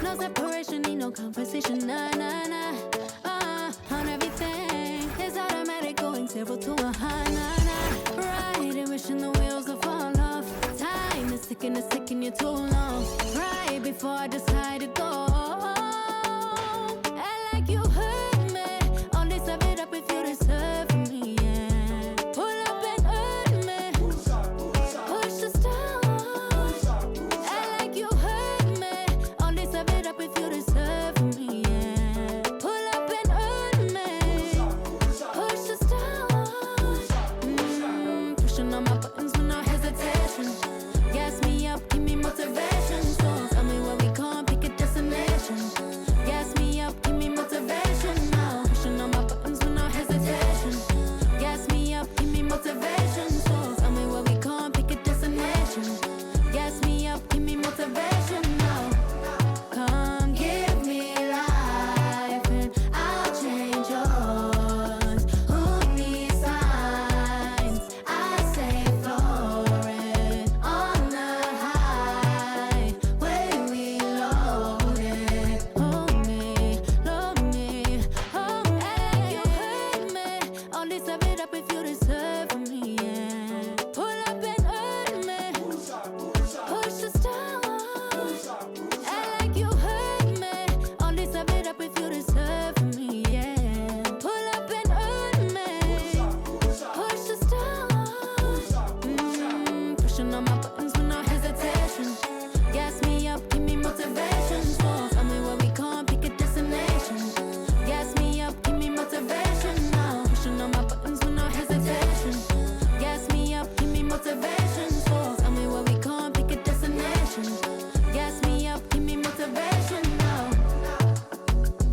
No separation, need no conversation, nah, nah, nah. On everything, it's automatic, going 0 to 100, nah, nah. Right, and wishing the wheels will fall off. Time is ticking, it's taking you too long. Right before I decide to go. Act like you heard me. Only serve it up if you deserve me, yeah. Pull up and hurt me. Push the start. Act like you heard me. Only serve it up if you deserve me, yeah. Pull up and hurt me. Push the start. Pushing on my buttons with no hesitation. Gas me up, give me motivation. So tell me where we going, pick a destination. Gas me up, give me motivation now. Pushing on my buttons with no hesitation. Gas me up, give me motivation. So tell me where we going, pick a destination. Gas me up, give me motivation now. Come give me life and I'll change yours. Who needs signs? I say floating on the highway we loaded. Hold me, load me, hold me. You hurt me. Only serve it up if you deserve me, yeah. Pull up and hurt me. Push the start. Act like you hurt me. Only serve it up if you deserve me, yeah. Pull up and hurt me. Push the start. Pushing on my buttons with no hesitation. Gas me up, give me motivation. So tell me where we going, pick a destination. Gas me up, give me motivation now. Pushing on my buttons with no hesitation. Gas me up, give me motivation. So tell me where we going, pick a destination. Gas me up, give me motivation now.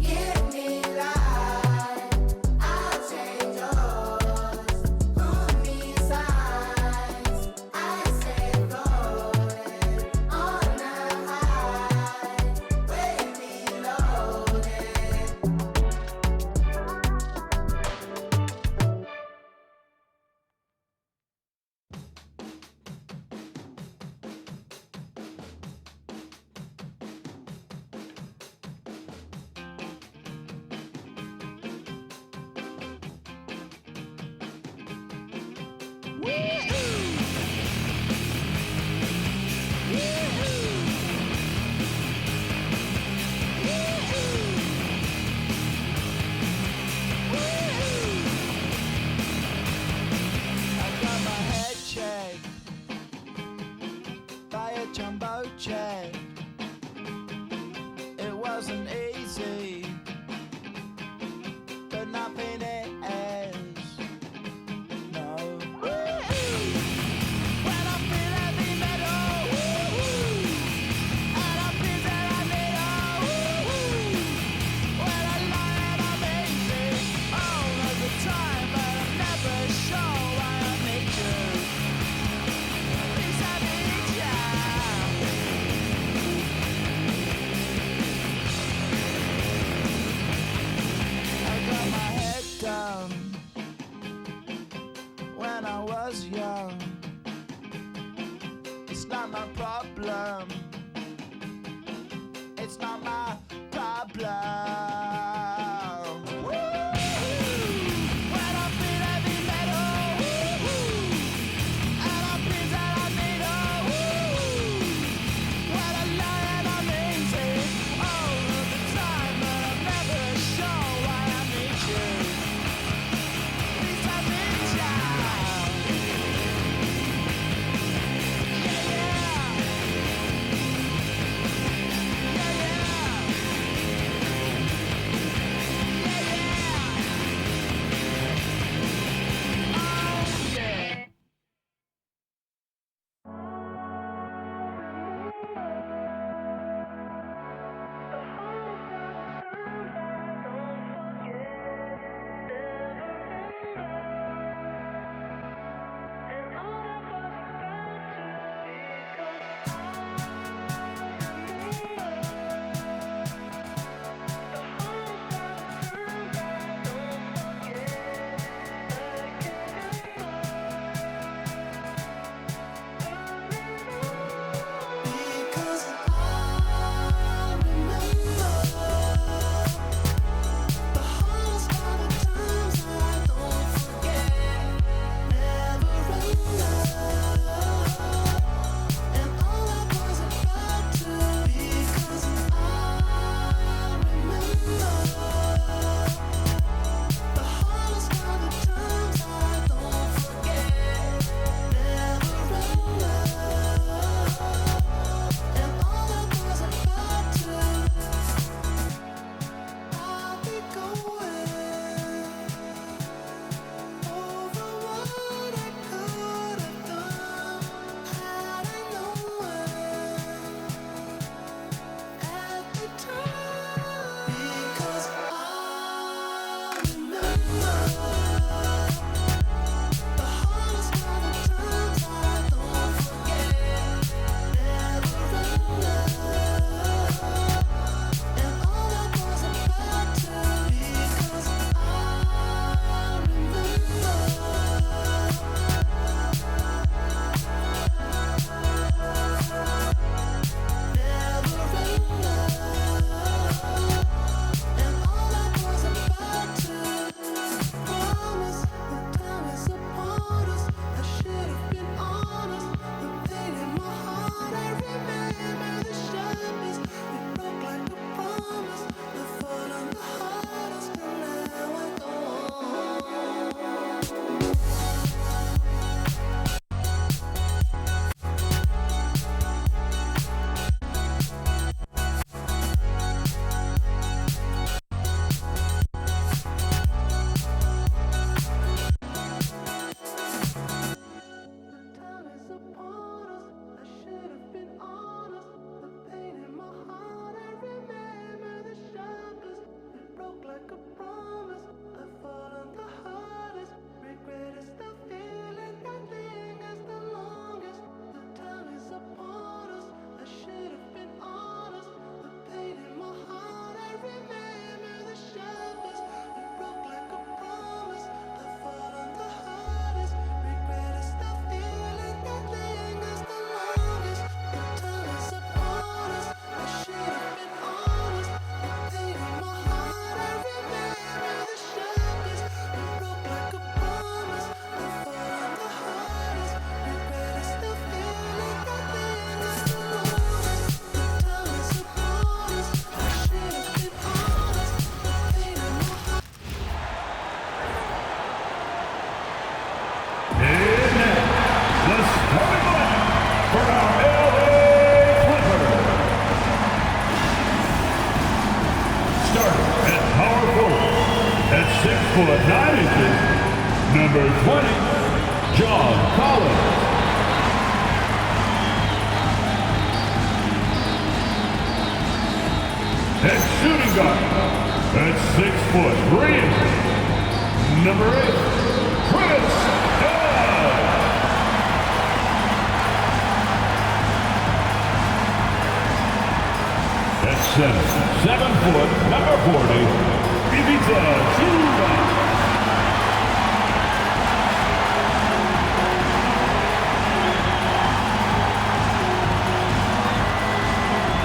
Give me life, I'll change yours. Who needs signs? I say floating on the highway we loaded. I got my head checked by a jumbo jet. It wasn't easy, but nothing is. No. When I feel heavy metal, and I feel that I need when I lie and I'm easy all of the time, but I'm never sure why I need you. Please I need ya. foot 9 inches, number 20, John Collins. At shooting guard, at 6 foot 3 inches, number 8, Chris Dunn. At 7 foot, number 40, Ivica Zubac.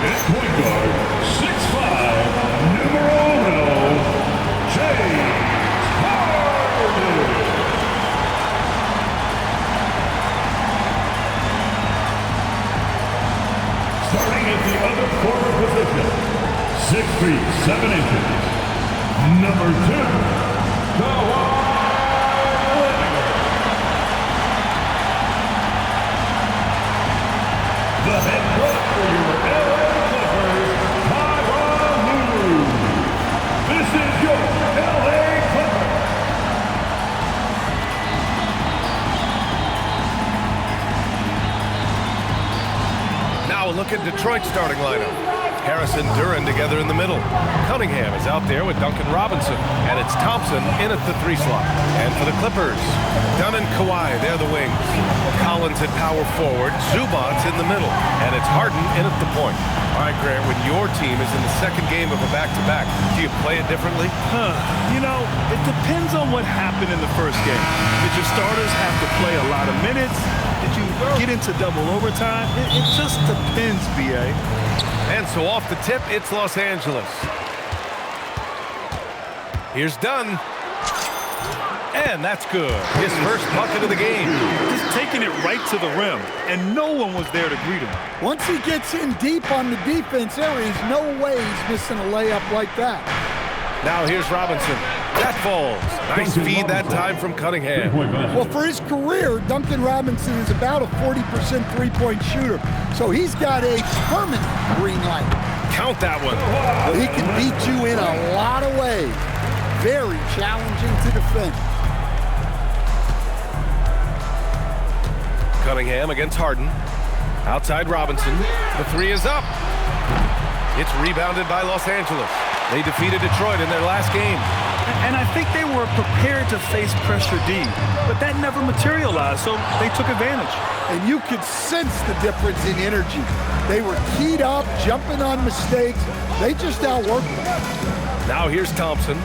At point guard, 6'5", numero uno, James Harden. Starting at the other forward position, 6 feet 7 inches, number 2, Kawhi Leonard. The head coach for your LA Clippers, Tyronn Lue. This is your LA Clippers. Now a look at Detroit's starting lineup. Harrison, Duren together in the middle. Cunningham is out there with Duncan Robinson. And it's Thompson in at the 3 slot. And for the Clippers, Dunn and Kawhi, they're the wings. Collins at power forward. Zubac's in the middle. And it's Harden in at the point. All right, Grant, when your team is in the second game of a back-to-back, do you play it differently? You know, it depends on what happened in the first game. Did your starters have to play a lot of minutes? Did you get into double overtime? It just depends, B.A. And so off the tip, it's Los Angeles. Here's Dunn. And that's good. His first bucket of the game. Just taking it right to the rim, and no one was there to greet him. Once he gets in deep on the defense area, there's no way he's missing a layup like that. Now here's Robinson. That falls. Nice feed that time from Cunningham. Well, for his career, Duncan Robinson is about a 40% three-point shooter, so he's got a permanent green light. Count that one. He can beat you in a lot of ways. Very challenging to defend. Cunningham against Harden. Outside Robinson. The 3 is up. It's rebounded by Los Angeles. They defeated Detroit in their last game. And I think they were prepared to face pressure D, but that never materialized, so they took advantage. And you could sense the difference in energy. They were keyed up, jumping on mistakes. They just outworked them. Now here's Thompson.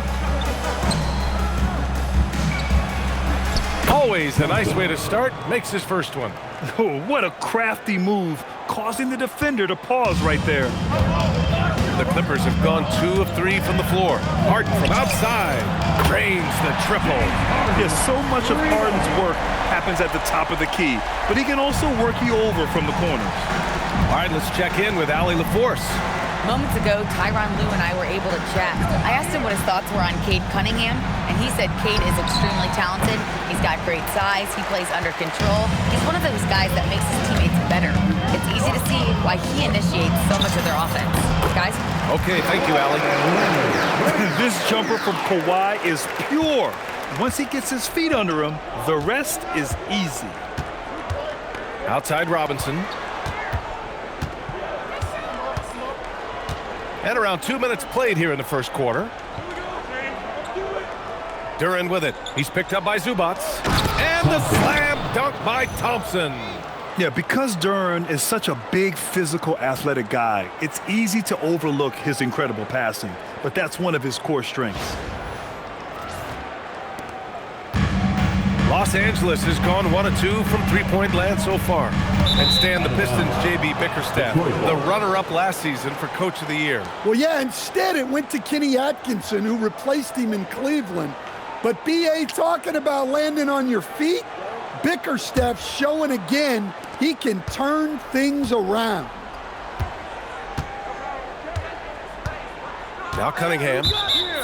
Always a nice way to start. Makes his first one. Oh, what a crafty move, causing the defender to pause right there. The Clippers have gone 2 of 3 from the floor. Harden from outside drains the triple. Yes, so much of Harden's work happens at the top of the key, but he can also work you over from the corners. All right, let's check in with Allie LaForce. Moments ago, Tyronn Lue and I were able to chat. I asked him what his thoughts were on Cade Cunningham, and he said Cade is extremely talented. He's got great size. He plays under control. He's one of those guys that makes his teammates better. It's easy to see why he initiates so much of their offense. Guys? Okay, thank you, Allie. This jumper from Kawhi is pure. Once he gets his feet under him, the rest is easy. Outside Robinson. And around 2 minutes played here in the first quarter. Duren with it. He's picked up by Zubac. And the slam dunk by Thompson. Yeah, because Duren is such a big, physical, athletic guy, it's easy to overlook his incredible passing, but that's one of his core strengths. Los Angeles has gone 1 of 2 from three-point land so far. And Stan, the Pistons' J.B. Bickerstaff, the runner-up last season for Coach of the Year. Well, yeah, instead it went to Kenny Atkinson, who replaced him in Cleveland. But B.A. talking about landing on your feet, Bickerstaff showing again he can turn things around. Now Cunningham,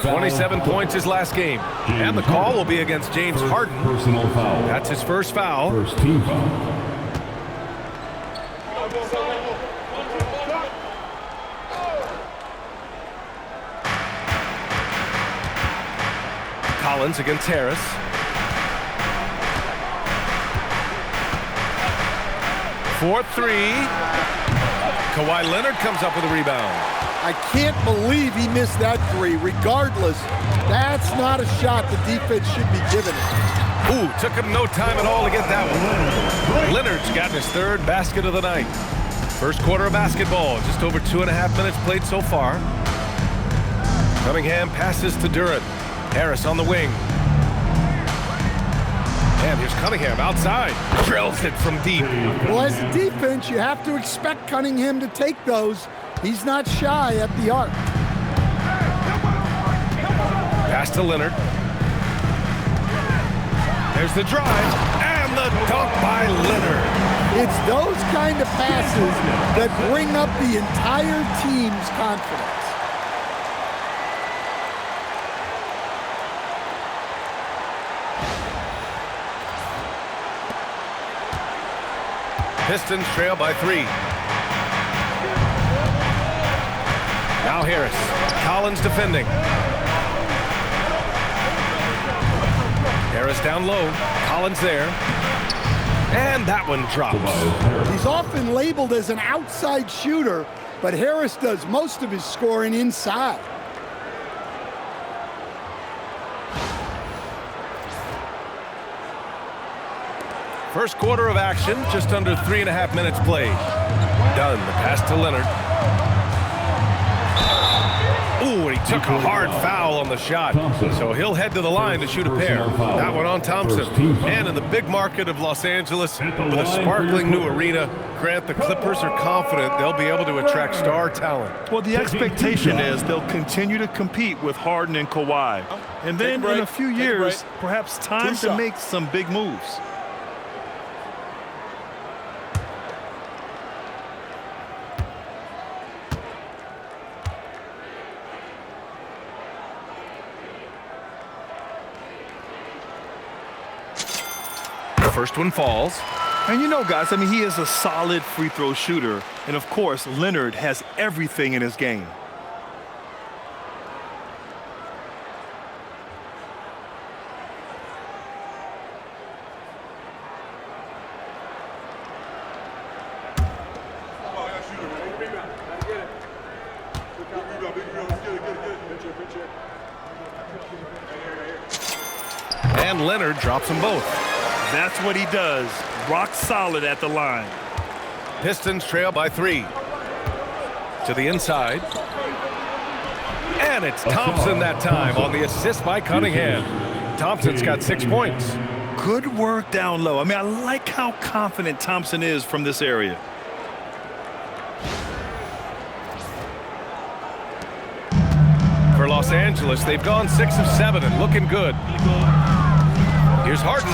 27 points his last game. And the call will be against James Harden. Personal foul. That's his first foul. First team foul. Collins against Harris. For three. Kawhi Leonard comes up with a rebound. I can't believe he missed that three. Regardless, that's not a shot the defense should be giving it. Ooh, took him no time at all to get that one. Leonard's gotten his third basket of the night. First quarter of basketball, just over 2.5 minutes played so far. Cunningham passes to Durant. Harris on the wing. And here's Cunningham outside. Drills it from deep. Well, as a defense, you have to expect Cunningham to take those. He's not shy at the arc. Pass to Leonard. There's the drive and the dunk by Leonard. It's those kind of passes that bring up the entire team's confidence. Pistons trail by 3. Now Harris. Collins defending. Harris down low. Collins there. And that one drops. He's often labeled as an outside shooter, but Harris does most of his scoring inside. First quarter of action, just under 3.5 minutes played. Done. The pass to Leonard. Ooh, and he took a hard foul on the shot. So he'll head to the line to shoot a pair. That one on Thompson. And in the big market of Los Angeles, with a sparkling new arena, Grant, the Clippers are confident they'll be able to attract star talent. Well, the expectation is they'll continue to compete with Harden and Kawhi. And then in a few years, perhaps time to make some big moves. First one falls. And you know, guys, I mean, he is a solid free throw shooter. And, of course, Leonard has everything in his game. And Leonard drops them both. That's what he does. Rock solid at the line. Pistons trail by 3. To the inside. And it's Thompson that time on the assist by Cunningham. Thompson's got 6 points. Good work down low. I mean, I like how confident Thompson is from this area. For Los Angeles, they've gone 6 of 7 and looking good. Here's Harden.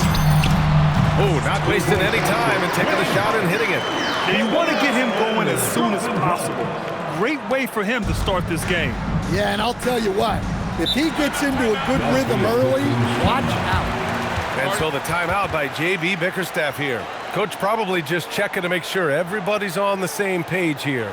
Oh, not wasting any time and taking the shot and hitting it. You want to get him going as soon as possible. Great way for him to start this game. Yeah, and I'll tell you what, if he gets into a good rhythm early, watch out. And so the timeout by J.B. Bickerstaff here. Coach probably just checking to make sure everybody's on the same page here.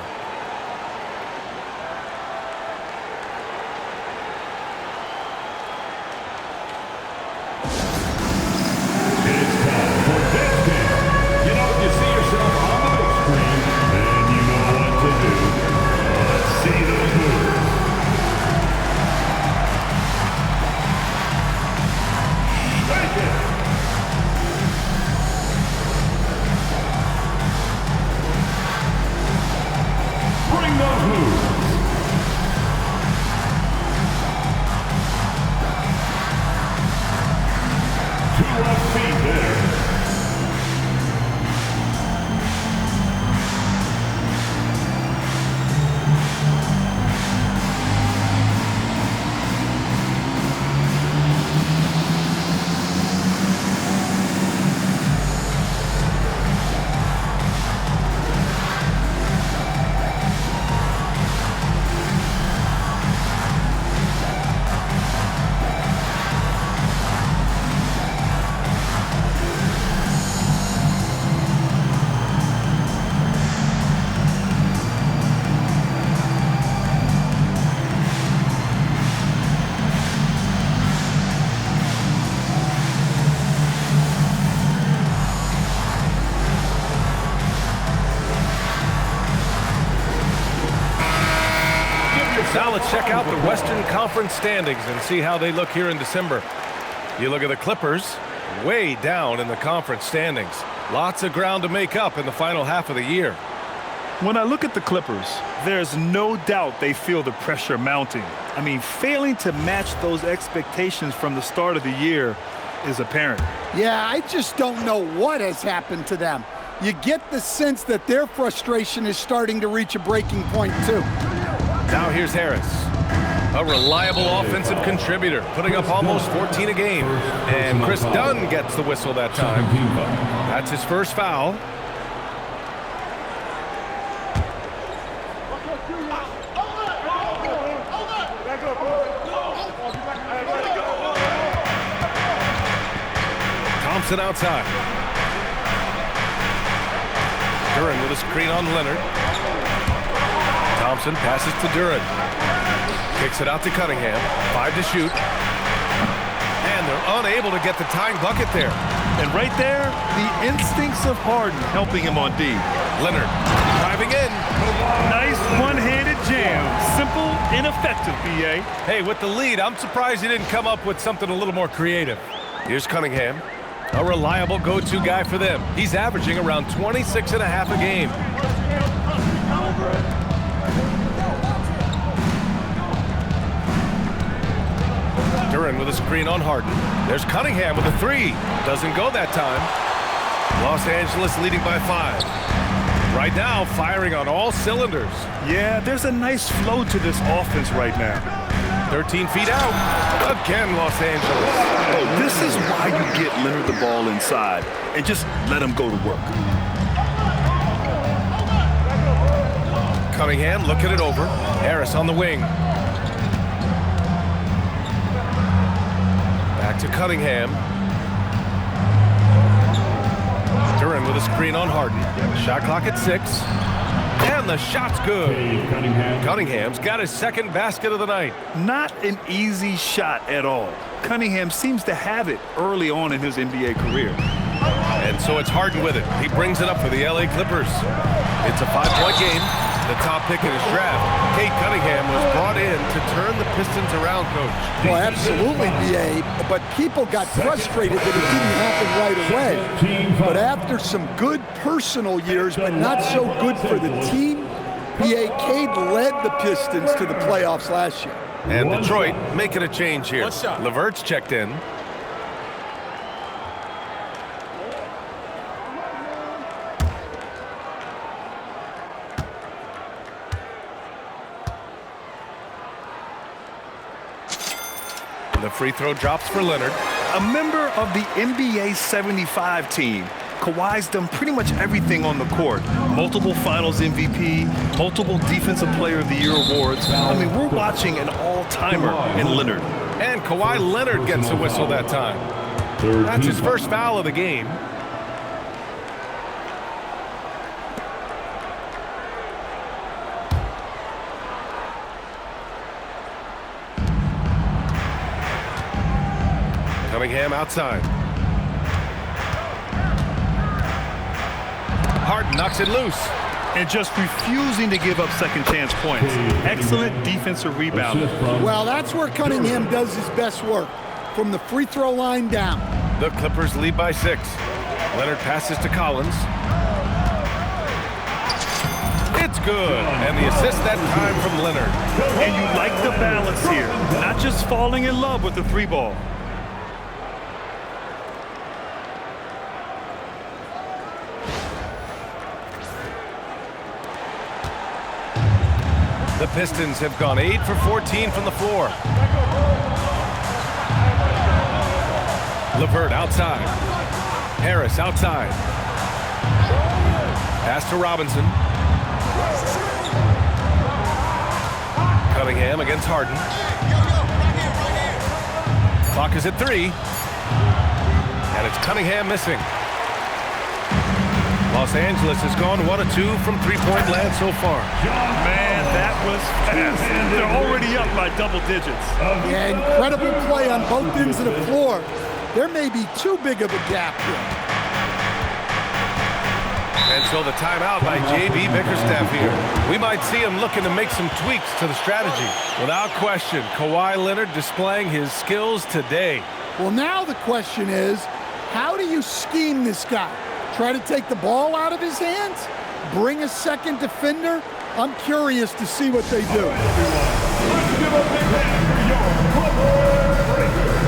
Now let's check out the Western Conference standings and see how they look here in December. You look at the Clippers, way down in the conference standings. Lots of ground to make up in the final half of the year. When I look at the Clippers, there's no doubt they feel the pressure mounting. I mean, failing to match those expectations from the start of the year is apparent. Yeah, I just don't know what has happened to them. You get the sense that their frustration is starting to reach a breaking point, too. Now here's Harris, a reliable offensive contributor, putting up almost 14 a game. And Chris Dunn gets the whistle that time. That's his first foul. Thompson outside. Duren with a screen on Leonard. Thompson passes to Duren. Kicks it out to Cunningham. 5 to shoot. And they're unable to get the tying bucket there. And right there, the instincts of Harden helping him on D. Leonard driving in. Nice one-handed jam. Simple and effective, B.A. Hey, with the lead, I'm surprised he didn't come up with something a little more creative. Here's Cunningham, a reliable go-to guy for them. He's averaging around 26 and a half a game. Duren with a screen on Harden. There's Cunningham with a 3. Doesn't go that time. Los Angeles leading by 5. Right now, firing on all cylinders. Yeah, there's a nice flow to this offense right now. 13 feet out. Again, Los Angeles. Oh, this is why you get Leonard the ball inside and just let him go to work. Cunningham looking it over. Harris on the wing. Back to Cunningham. Duren with a screen on Harden. Shot clock at 6. And the shot's good. Cunningham's got his second basket of the night. Not an easy shot at all. Cunningham seems to have it early on in his NBA career. And so it's Harden with it. He brings it up for the LA Clippers. It's a 5-point game. The top pick in his draft, Cade Cunningham, was brought in to turn the Pistons around, Coach. Well, absolutely, B.A., but people got frustrated that it didn't happen right away. But after some good personal years, but not so good for the team, B.A., Cade led the Pistons to the playoffs last year. And Detroit making a change here. LeVert's checked in. The free throw drops for Leonard. A member of the NBA 75 team, Kawhi's done pretty much everything on the court. Multiple Finals MVP, multiple Defensive Player of the Year awards. I mean, we're watching an all-timer in Leonard. And Kawhi Leonard gets a whistle that time. That's his first foul of the game. Cunningham outside. Harden knocks it loose. And just refusing to give up second chance points. Excellent defensive rebound. Well, that's where Cunningham does his best work, from the free throw line down. The Clippers lead by 6. Leonard passes to Collins. It's good. And the assist that time from Leonard. And you like the balance here. Not just falling in love with the 3-ball. The Pistons have gone 8 for 14 from the floor. LeVert outside. Harris outside. Pass to Robinson. Cunningham against Harden. Clock is at 3. And it's Cunningham missing. Los Angeles has gone 1 of 2 from three-point land so far. Man, that was fast. They're already up by double digits. Yeah, incredible play on both ends of the floor. There may be too big of a gap here. And so the timeout by J.B. Bickerstaff here. We might see him looking to make some tweaks to the strategy. Without question, Kawhi Leonard displaying his skills today. Well, now the question is, how do you scheme this guy? Try to take the ball out of his hands? Bring a second defender? I'm curious to see what they do. Let's give a big hand for your Clippers Breakers.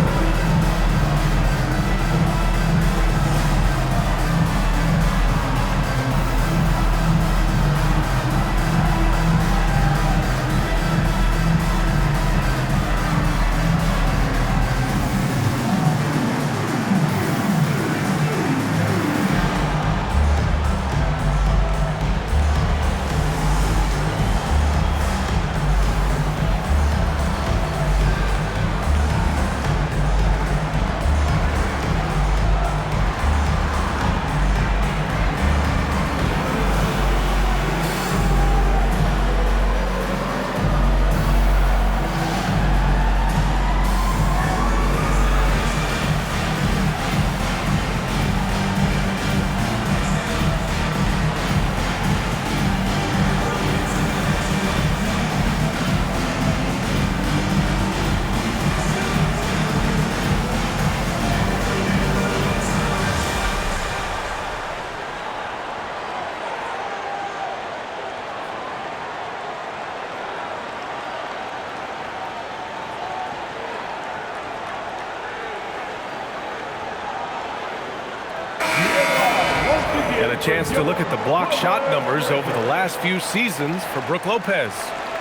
And a chance to look at the block shot numbers over the last few seasons for Brook Lopez.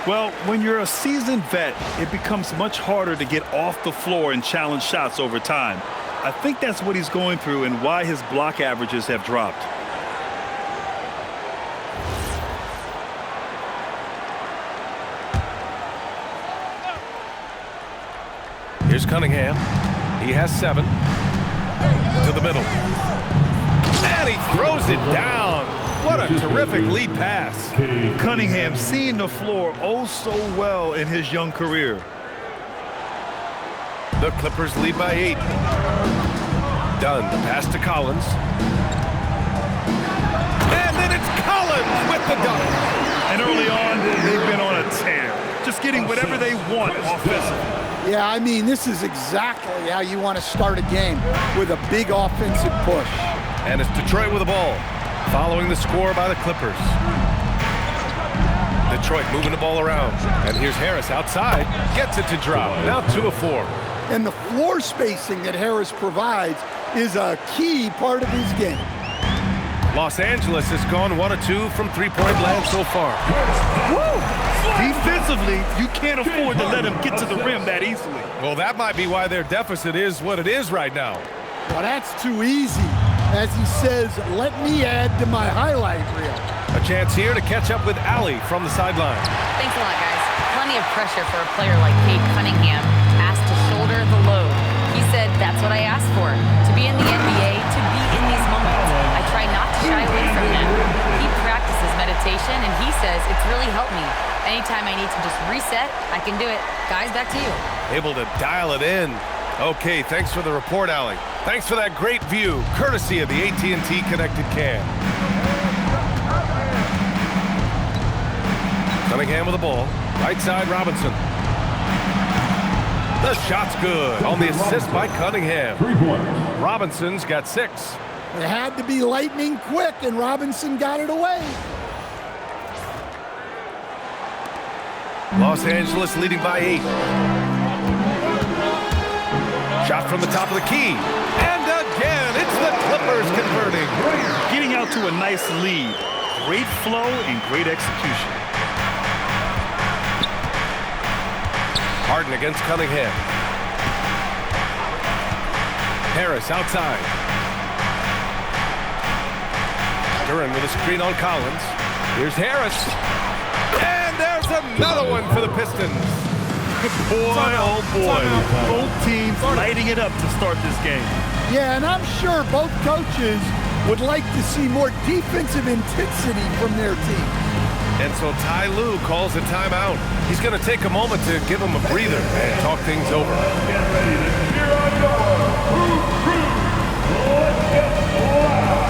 Well, when you're a seasoned vet, it becomes much harder to get off the floor and challenge shots over time. I think that's what he's going through and why his block averages have dropped. Here's Cunningham. He has 7. To the middle. And he throws it down. What a terrific lead pass. Cunningham seeing the floor oh so well in his young career. The Clippers lead by 8. Dunn, the pass to Collins. And then it's Collins with the dunk. And early on, they've been on a tear. Just getting whatever they want offensively. Yeah, I mean, this is exactly how you want to start a game, with a big offensive push. And it's Detroit with the ball, following the score by the Clippers. Detroit moving the ball around. And here's Harris outside, gets it to drop. Now 2 of 4. And the floor spacing that Harris provides is a key part of his game. Los Angeles has gone 1 of 2 from three-point land so far. Woo! Defensively, you can't afford to let him get to the rim that easily. Well, that might be why their deficit is what it is right now. Well, that's too easy. As he says, let me add to my highlight reel. A chance here to catch up with Allie from the sideline. Thanks a lot, guys. Plenty of pressure for a player like Cade Cunningham, asked to shoulder the load. He said, that's what I asked for, to be in the NBA, to be in these moments. I try not to shy away from him. He practices meditation, and he says it's really helped me. Anytime I need to just reset, I can do it. Guys, back to you. Able to dial it in. Okay, thanks for the report, Allie. Thanks for that great view, courtesy of the AT&T Connected Cam. Cunningham with the ball. Right side, Robinson. The shot's good on the assist by Cunningham. 3 points. Robinson's got 6. It had to be lightning quick, and Robinson got it away. Los Angeles leading by 8. Shot from the top of the key. And again, it's the Clippers converting. Getting out to a nice lead. Great flow and great execution. Harden against Cunningham. Harris outside. Duran with a screen on Collins. Here's Harris. And there's another one for the Pistons. Boy, oh boy. Both teams lighting it up to start this game. Yeah, and I'm sure both coaches would like to see more defensive intensity from their team. And so Ty Lue calls a timeout. He's going to take a moment to give him a breather and talk things over. Get ready to cheer on your Hoop Crew. Let's get loud.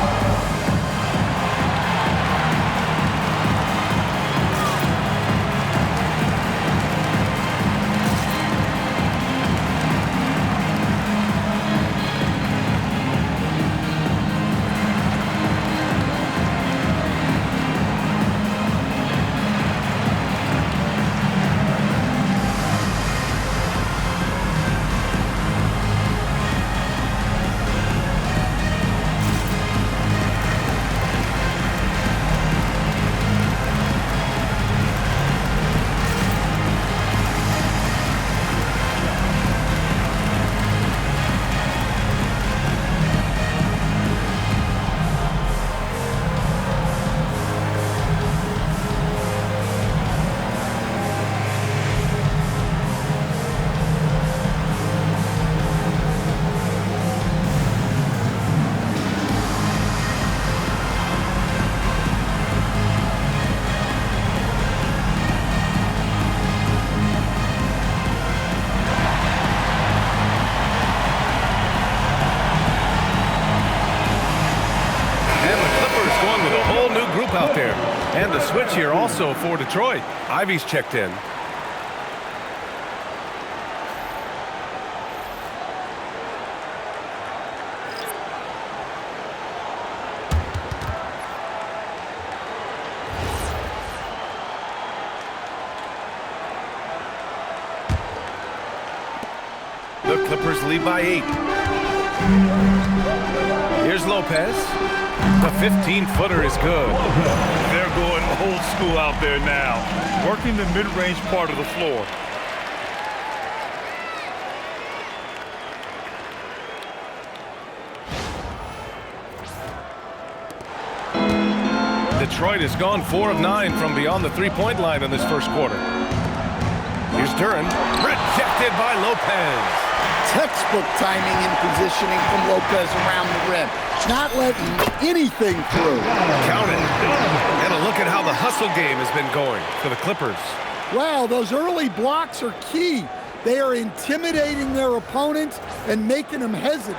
also for Detroit. Ivy's checked in. The Clippers lead by 8. Here's Lopez. The 15-footer is good. They're going old school out there now, working the mid-range part of the floor. Detroit has gone 4 of 9 from beyond the three-point line in this first quarter. Here's Duren. Rejected by Lopez. Textbook timing and positioning from Lopez around the rim. Not letting anything through. Count it. And a look at how the hustle game has been going for the Clippers. Wow, those early blocks are key. They are intimidating their opponents and making them hesitant.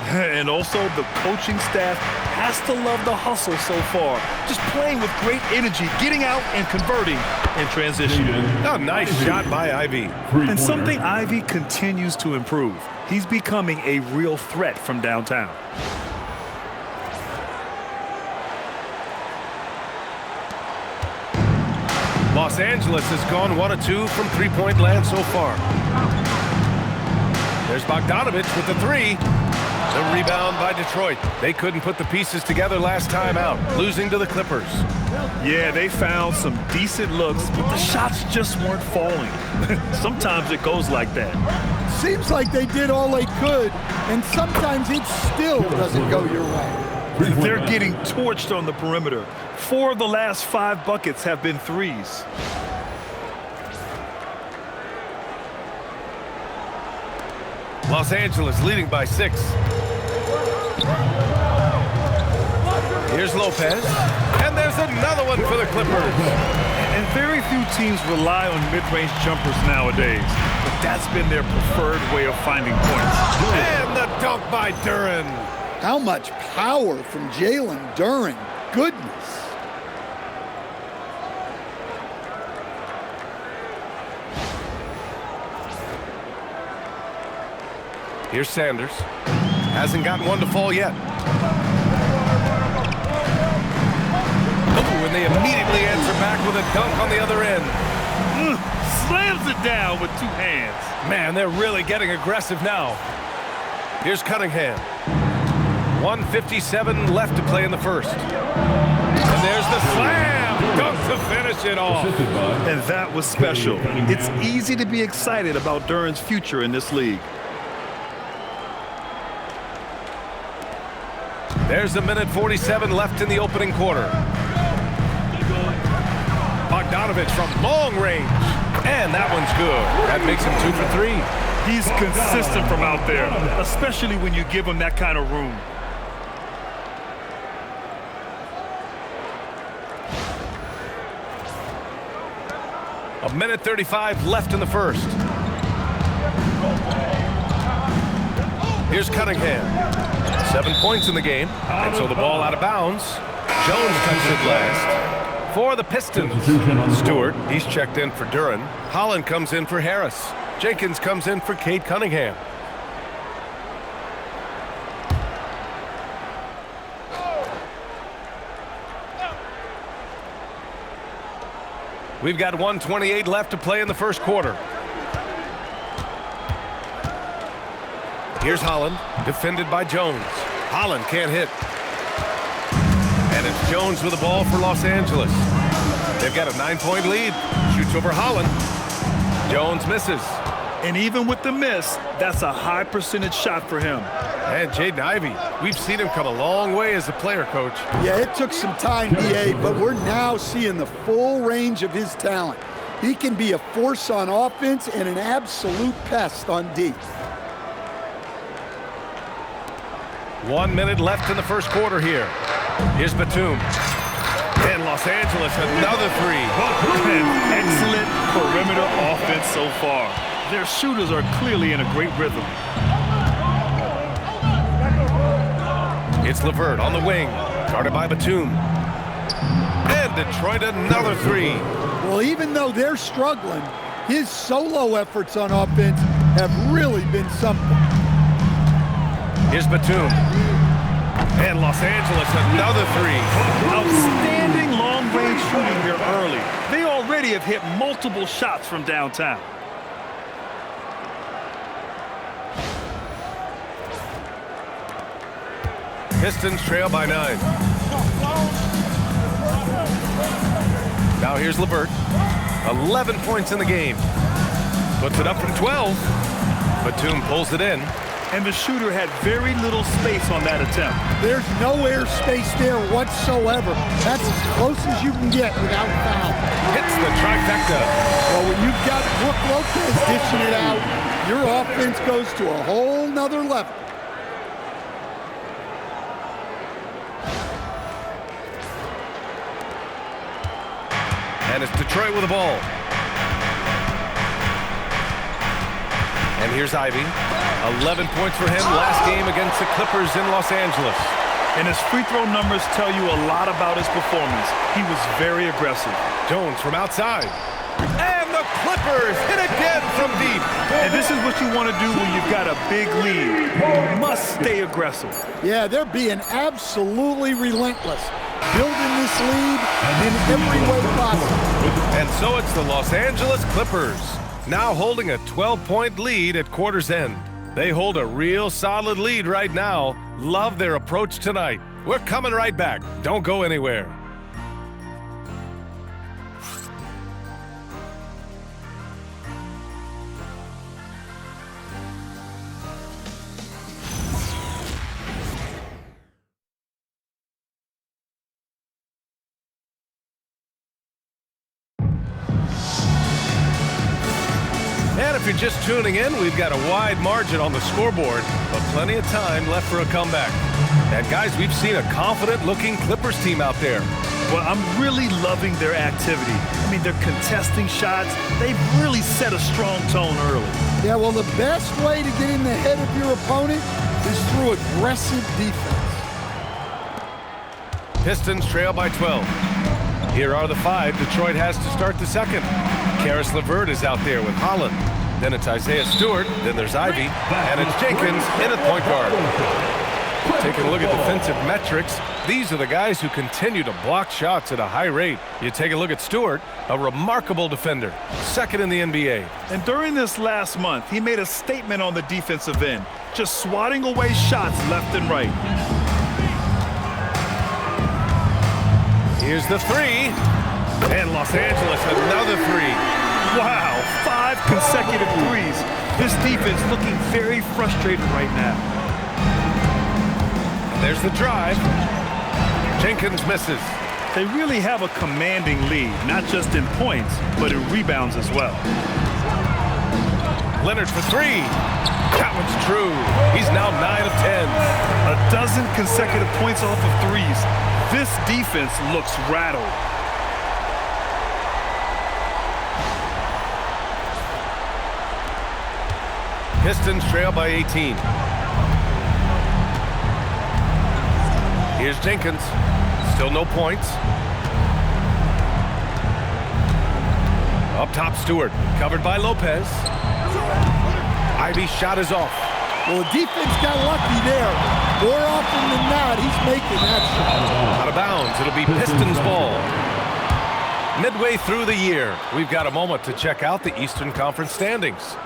And also, the coaching staff has to love the hustle so far. Just playing with great energy, getting out and converting in transition. Oh, nice shot by Ivy. And something Ivy continues to improve. He's becoming a real threat from downtown. Los Angeles has gone 1 of 2 from three-point land so far. There's Bogdanovich with the 3. The rebound by Detroit. They couldn't put the pieces together last time out, losing to the Clippers. Yeah, they found some decent looks, but the shots just weren't falling. Sometimes it goes like that. Seems like they did all they could, and sometimes it still doesn't go your way. They're getting torched on the perimeter. 4 of the last 5 buckets have been threes. Los Angeles leading by 6. Here's Lopez. And there's another one for the Clippers. And very few teams rely on mid-range jumpers nowadays. But that's been their preferred way of finding points. And the dunk by Duren. How much power from Jalen Duren. Goodness. Here's Sanders. Hasn't gotten one to fall yet. Oh, and they immediately answer back with a dunk on the other end. Slams it down with 2 hands. Man, they're really getting aggressive now. Here's Cunningham. 1:57 left to play in the first. And there's the slam. Dunk to finish it off. And that was special. It's easy to be excited about Duren's future in this league. There's 1:47 left in the opening quarter. Bogdanovich from long range. And that one's good. That makes him 2 for 3. He's consistent from out there, especially when you give him that kind of room. A 1:35 left in the first. Here's Cunningham. 7 points in the game, and so the ball out of bounds. Jones touched it last for the Pistons. Stewart, he's checked in for Duren. Holland comes in for Harris. Jenkins comes in for Cade Cunningham. We've got 1:28 left to play in the first quarter. Here's Holland, defended by Jones. Holland can't hit. And it's Jones with the ball for Los Angeles. They've got a 9-point lead. Shoots over Holland. Jones misses. And even with the miss, that's a high percentage shot for him. And Jaden Ivey, we've seen him come a long way as a player, Coach. Yeah, it took some time, B.A., but we're now seeing the full range of his talent. He can be a force on offense and an absolute pest on D. 1 minute left in the first quarter here. Here's Batum. And Los Angeles, another 3. An excellent perimeter offense so far. Their shooters are clearly in a great rhythm. It's LeVert on the wing, guarded by Batum. And And Detroit another three. Well, even though they're struggling, his solo efforts on offense have really been something. Here's Batum. And Los Angeles another three. Outstanding long-range shooting here early. They already have hit multiple shots from downtown. Pistons trail by 9. Now here's LeVert. 11 points in the game. Puts it up from 12. Batum pulls it in. And the shooter had very little space on that attempt. There's no air space there whatsoever. That's as close as you can get without foul. Hits the trifecta. Well, when you've got Brook Lopez dishing it out, your offense goes to a whole nother level. And it's Detroit with the ball. And here's Ivy. 11 points for him last game against the Clippers in Los Angeles. And his free throw numbers tell you a lot about his performance. He was very aggressive. Jones from outside. And the Clippers hit again from deep. And this is what you want to do when you've got a big lead. You must stay aggressive. Yeah, they're being absolutely relentless, building this lead in every way possible. And so it's the Los Angeles Clippers, now holding a 12-point lead at quarter's end. They hold a real solid lead right now. Love their approach tonight. We're coming right back. Don't go anywhere. And if you're just tuning in, we've got a wide margin on the scoreboard, but plenty of time left for a comeback. And guys, we've seen a confident-looking Clippers team out there. Well, I'm really loving their activity. I mean, they're contesting shots. They've really set a strong tone early. Yeah, well, the best way to get in the head of your opponent is through aggressive defense. Pistons trail by 12. Here are the 5 Detroit has to start the second. Karis LeVert is out there with Holland. Then it's Isaiah Stewart. Then there's Ivy. And it's Jenkins in at point guard. Taking a look at defensive metrics, these are the guys who continue to block shots at a high rate. You take a look at Stewart, a remarkable defender, second in the NBA. And during this last month, he made a statement on the defensive end, just swatting away shots left and right. Here's the three. And Los Angeles another three. Wow, 5 consecutive threes. This defense looking very frustrated right now. There's the drive. Jenkins misses. They really have a commanding lead, not just in points, but in rebounds as well. Leonard for three. That one's true. He's now 9 of 10. A dozen consecutive points off of threes. This defense looks rattled. Pistons trail by 18. Here's Jenkins. Still no points. Up top, Stewart. Covered by Lopez. Ivy's shot is off. Well, the defense got lucky there. More often than not, he's making that shot. Out of bounds. It'll be Pistons ball. Midway through the year, we've got a moment to check out the Eastern Conference standings.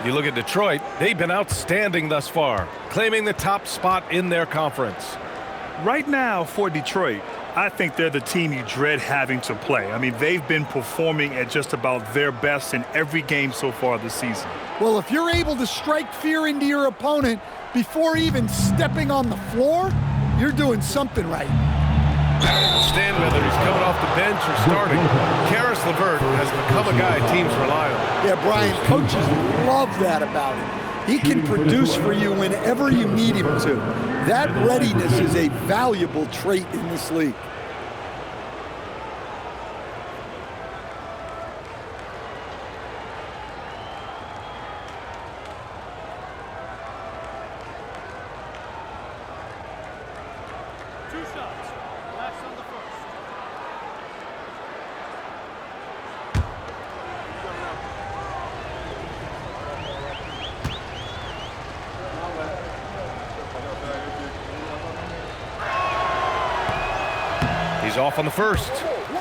You look at Detroit, they've been outstanding thus far, claiming the top spot in their conference. Right now for Detroit, I think they're the team you dread having to play. I mean, they've been performing at just about their best in every game so far this season. Well, if you're able to strike fear into your opponent before even stepping on the floor, you're doing something right. Stand whether he's coming off the bench or starting. Karis LeVert has become a guy teams rely on. Yeah, Brian, coaches love that about him. He can produce for you whenever you need him to. That readiness is a valuable trait in this league. He's off on the first.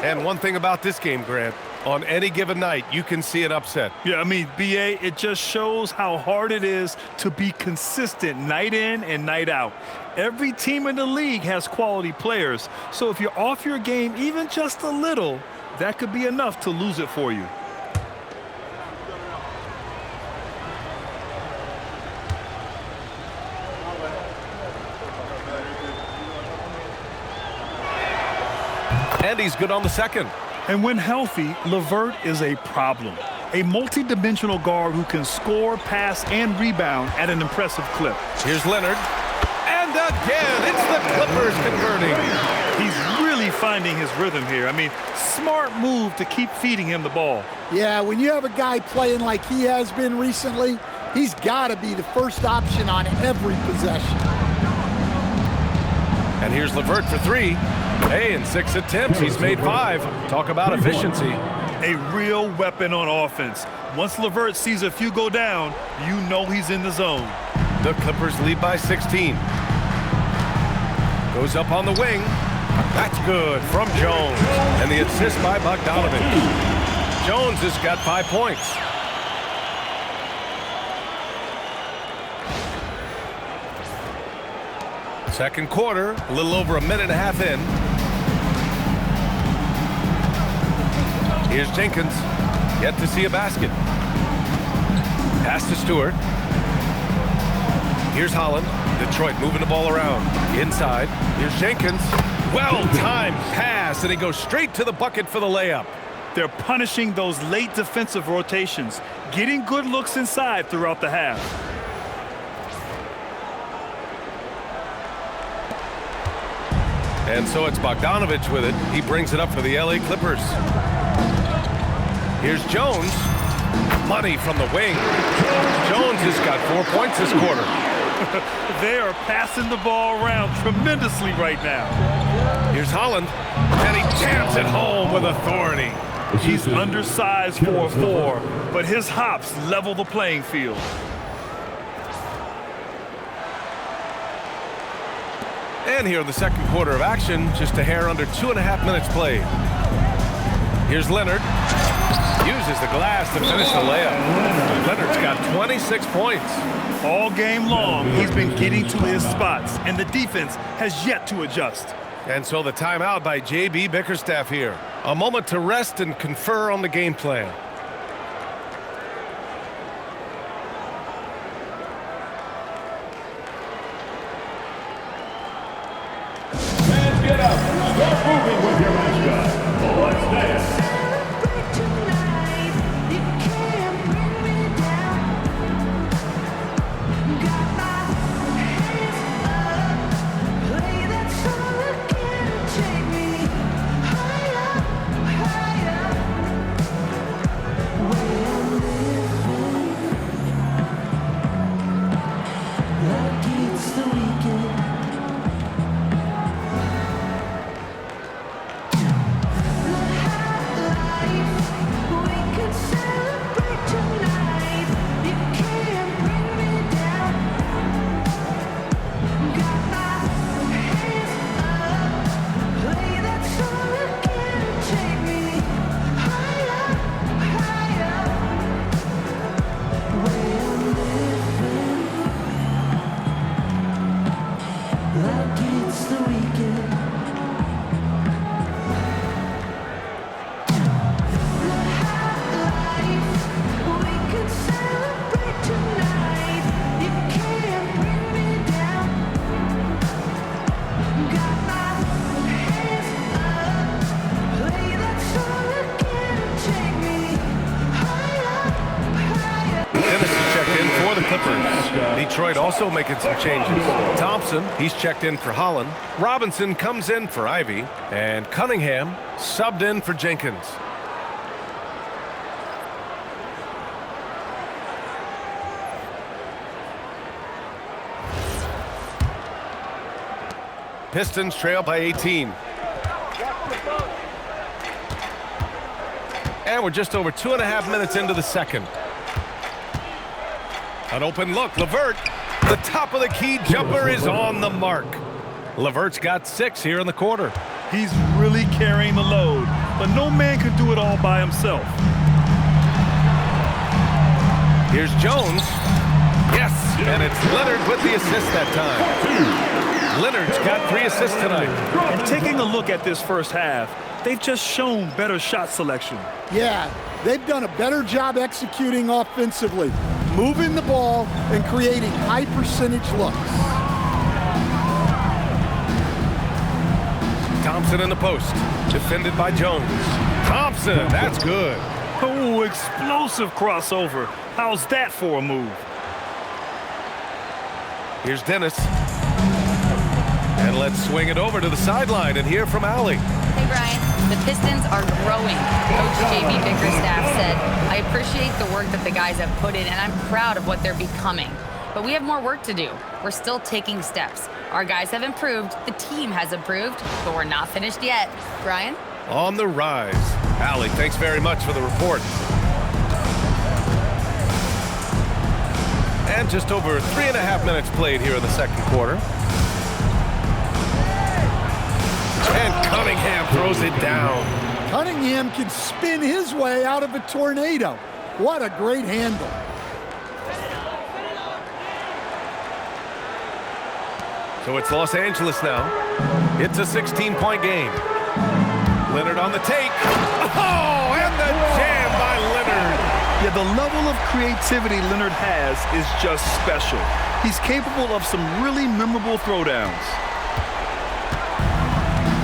And one thing about this game, Grant, on any given night, you can see an upset. Yeah, I mean, BA, it just shows how hard it is to be consistent night in and night out. Every team in the league has quality players, so if you're off your game even just a little, that could be enough to lose it for you. And he's good on the second. And when healthy, LeVert is a problem. A multi-dimensional guard who can score, pass, and rebound at an impressive clip. Here's Leonard. And again, it's the Clippers converting. He's really finding his rhythm here. I mean, smart move to keep feeding him the ball. Yeah, when you have a guy playing like he has been recently, he's got to be the first option on every possession. And here's LeVert for three. Hey, in 6 attempts, he's made 5. Talk about efficiency. A real weapon on offense. Once LeVert sees a few go down, you know he's in the zone. The Clippers lead by 16. Goes up on the wing. That's good from Jones. And the assist by Bogdanovich. Jones has got 5 points. Second quarter, a little over a minute and a half in. Here's Jenkins. Yet to see a basket. Pass to Stewart. Here's Holland. Detroit moving the ball around. Inside. Here's Jenkins. Well-timed pass, and he goes straight to the bucket for the layup. They're punishing those late defensive rotations, getting good looks inside throughout the half. And so it's Bogdanovich with it. He brings it up for the LA Clippers. Here's Jones. Money from the wing. Jones has got 4 points this quarter. They are passing the ball around tremendously right now. Here's Holland. And he jams it home with authority. He's undersized for a 4, but his hops level the playing field. And here in the second quarter of action, just a hair under 2.5 minutes played. Here's Leonard. Uses the glass to finish the layup. Leonard's got 26 points. All game long, he's been getting to his spots, and the defense has yet to adjust. And so the timeout by J.B. Bickerstaff here. A moment to rest and confer on the game plan. Fans, get up. Start moving with your mascot. Let's dance. Detroit also making some changes. Thompson, he's checked in for Holland. Robinson comes in for Ivy. And Cunningham subbed in for Jenkins. Pistons trail by 18. And we're just over 2.5 minutes into the second. An open look, LeVert. The top of the key jumper is on the mark. LeVert's got 6 here in the quarter. He's really carrying the load, but no man can do it all by himself. Here's Jones. Yes, and it's Leonard with the assist that time. Leonard's got 3 assists tonight. And taking a look at this first half, they've just shown better shot selection. Yeah, they've done a better job executing offensively, moving the ball and creating high percentage looks. Thompson in the post, defended by Jones. Thompson, that's good. Oh, explosive crossover. How's that for a move? Here's Dennis. And let's swing it over to the sideline and hear from Allie. Hey, Brian. The Pistons are growing. Coach J.B. Bickerstaff said, I appreciate the work that the guys have put in, and I'm proud of what they're becoming. But we have more work to do. We're still taking steps. Our guys have improved. The team has improved, but we're not finished yet. Brian? On the rise. Allie, thanks very much for the report. And just over 3.5 minutes played here in the second quarter. And Cunningham throws it down. Cunningham can spin his way out of a tornado. What a great handle. So it's Los Angeles now. It's a 16-point game. Leonard on the take. Oh, and the jam by Leonard. Yeah, the level of creativity Leonard has is just special. He's capable of some really memorable throwdowns.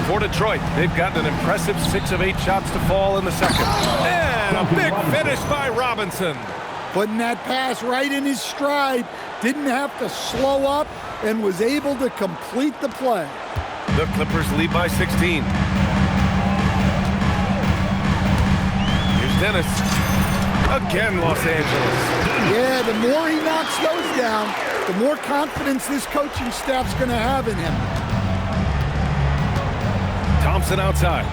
For Detroit, they've gotten an impressive 6 of 8 shots to fall in the second. And a big finish by Robinson. Putting that pass right in his stride. Didn't have to slow up and was able to complete the play. The Clippers lead by 16. Here's Dennis. Again, Los Angeles. Yeah, the more he knocks those down, the more confidence this coaching staff's going to have in him. Thompson outside.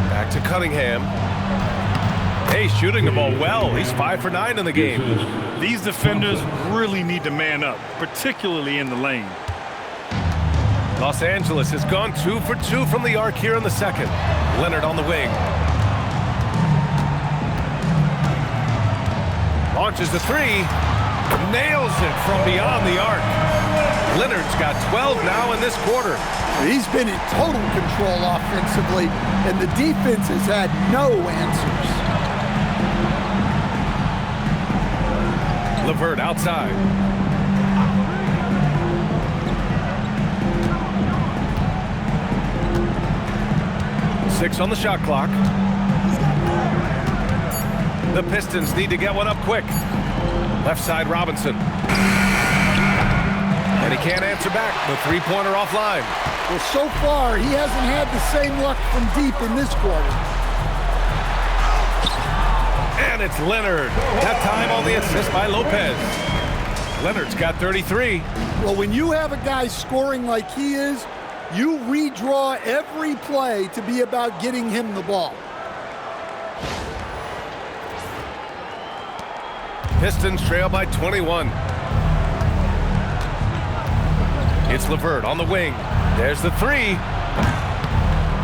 Back to Cunningham. Hey, shooting the ball well. He's 5 for 9 in the game. These defenders really need to man up, particularly in the lane. Los Angeles has gone 2 for 2 from the arc here in the second. Leonard on the wing. Launches the 3. Nails it from beyond the arc. Leonard's got 12 now in this quarter. He's been in total control offensively, and the defense has had no answers. LeVert outside. Six on the shot clock. The Pistons need to get one up quick. Left side, Robinson. And he can't answer back. The three-pointer offline. Well, so far, he hasn't had the same luck from deep in this quarter. And it's Leonard. That time on the assist by Lopez. Leonard's got 33. Well, when you have a guy scoring like he is, you redraw every play to be about getting him the ball. Pistons trail by 21. It's LeVert on the wing. There's the 3.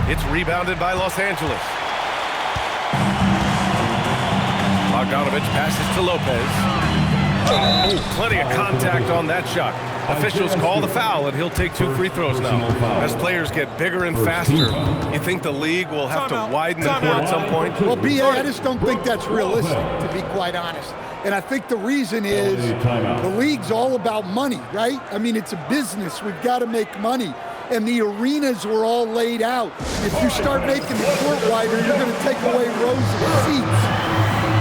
It's rebounded by Los Angeles. Bogdanovich passes to Lopez. Oh, plenty of contact on that shot. Officials call the foul, and he'll take 2 free throws now. As players get bigger and faster, you think the league will have to widen the court at some point? Well, B.A., I just don't think that's realistic, to be quite honest. And I think the reason is the league's all about money, right? I mean, it's a business. We've got to make money. And the arenas were all laid out. If you start making the court wider, you're going to take away rows of seats.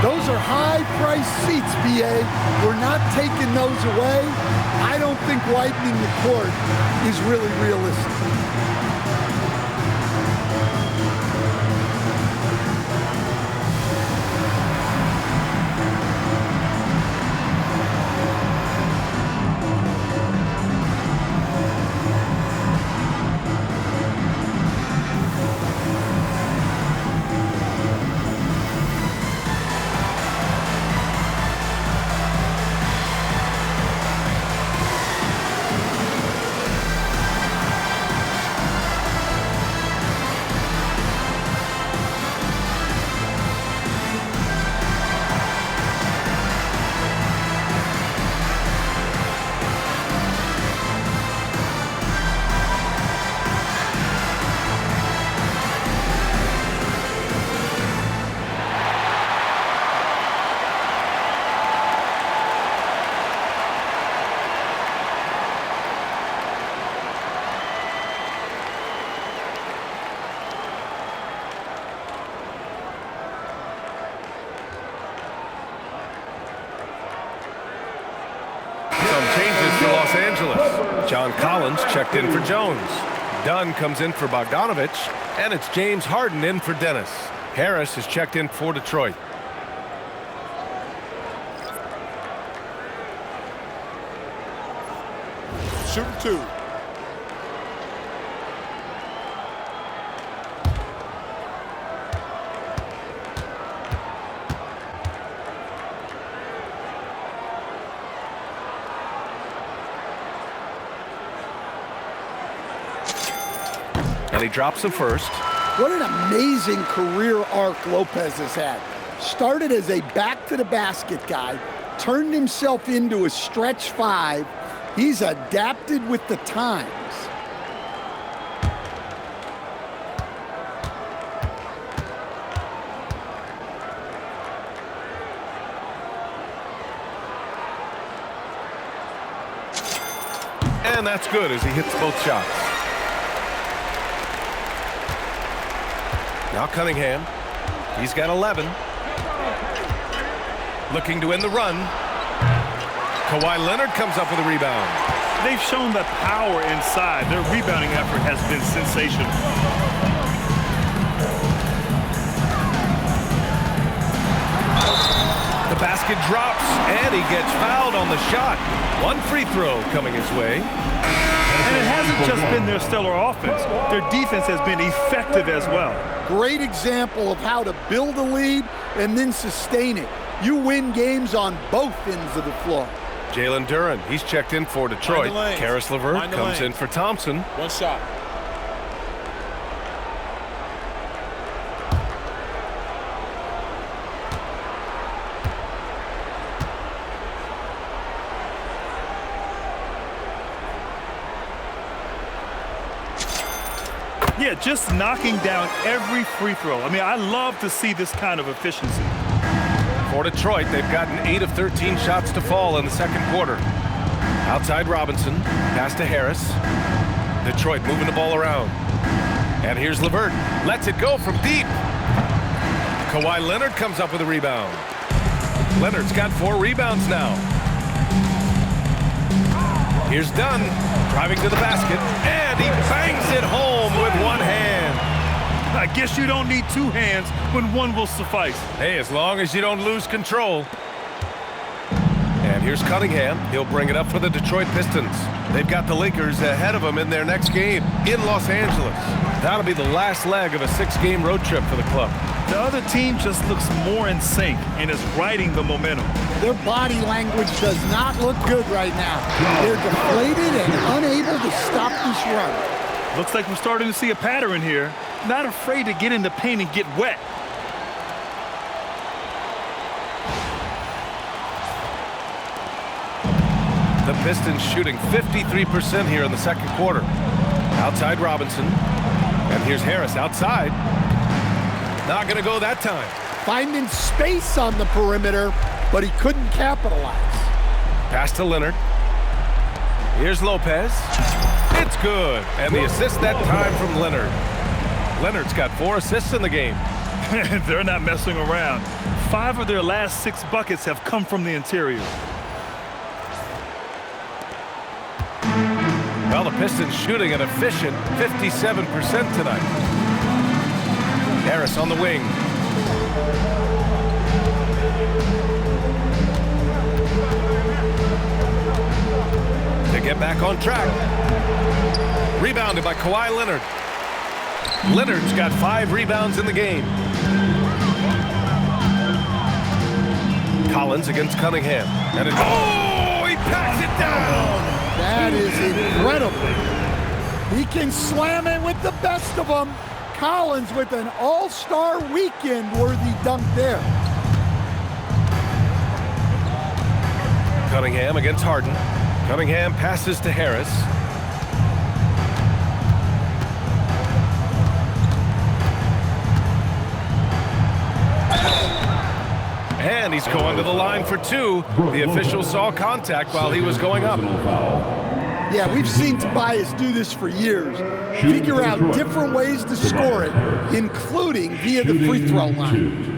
Those are high-priced seats, B.A. We're not taking those away. I don't think widening the court is really realistic. John Collins checked in for Jones. Dunn comes in for Bogdanovich, and it's James Harden in for Dennis. Harris is checked in for Detroit. Shooting 2. And he drops the first. What an amazing career arc Lopez has had. Started as a back-to-the-basket guy, turned himself into a stretch 5. He's adapted with the times. And that's good as he hits both shots. Now Cunningham. He's got 11. Looking to win the run. Kawhi Leonard comes up with a rebound. They've shown the power inside. Their rebounding effort has been sensational. The basket drops, and he gets fouled on the shot. One free throw coming his way. And it hasn't just been their stellar offense. Their defense has been effective as well. Great example of how to build a lead and then sustain it. You win games on both ends of the floor. Jalen Duren, he's checked in for Detroit. Karis LeVert comes in for Thompson. One shot. Yeah, just knocking down every free throw. I mean, I love to see this kind of efficiency. For Detroit, they've gotten 8 of 13 shots to fall in the second quarter. Outside Robinson, pass to Harris. Detroit moving the ball around. And here's LeVert. Lets it go from deep. Kawhi Leonard comes up with a rebound. Leonard's got 4 rebounds now. Here's Dunn, driving to the basket, and he bangs it home with one hand. I guess you don't need 2 hands when one will suffice. Hey, as long as you don't lose control. And here's Cunningham. He'll bring it up for the Detroit Pistons. They've got the Lakers ahead of them in their next game in Los Angeles. That'll be the last leg of a 6-game road trip for the club. The other team just looks more in sync and is riding the momentum. Their body language does not look good right now. They're deflated and unable to stop this run. Looks like we're starting to see a pattern here. Not afraid to get in the paint and get wet. The Pistons shooting 53% here in the second quarter. Outside Robinson. And here's Harris outside. Not going to go that time. Finding space on the perimeter, but he couldn't capitalize. Pass to Leonard. Here's Lopez. It's good. And the assist that time from Leonard. Leonard's got 4 assists in the game. They're not messing around. 5 of their last 6 buckets have come from the interior. Well, the Pistons shooting an efficient 57% tonight. Harris on the wing. They get back on track. Rebounded by Kawhi Leonard. Leonard's got 5 rebounds in the game. Collins against Cunningham. And he packs it down! That is incredible. He can slam it with the best of them. Collins with an all-star weekend-worthy dunk there. Cunningham against Harden. Cunningham passes to Harris. And he's going to the line for 2. The official saw contact while he was going up. Yeah, we've seen Tobias do this for years. Figure out different ways to score it, including via the free throw line.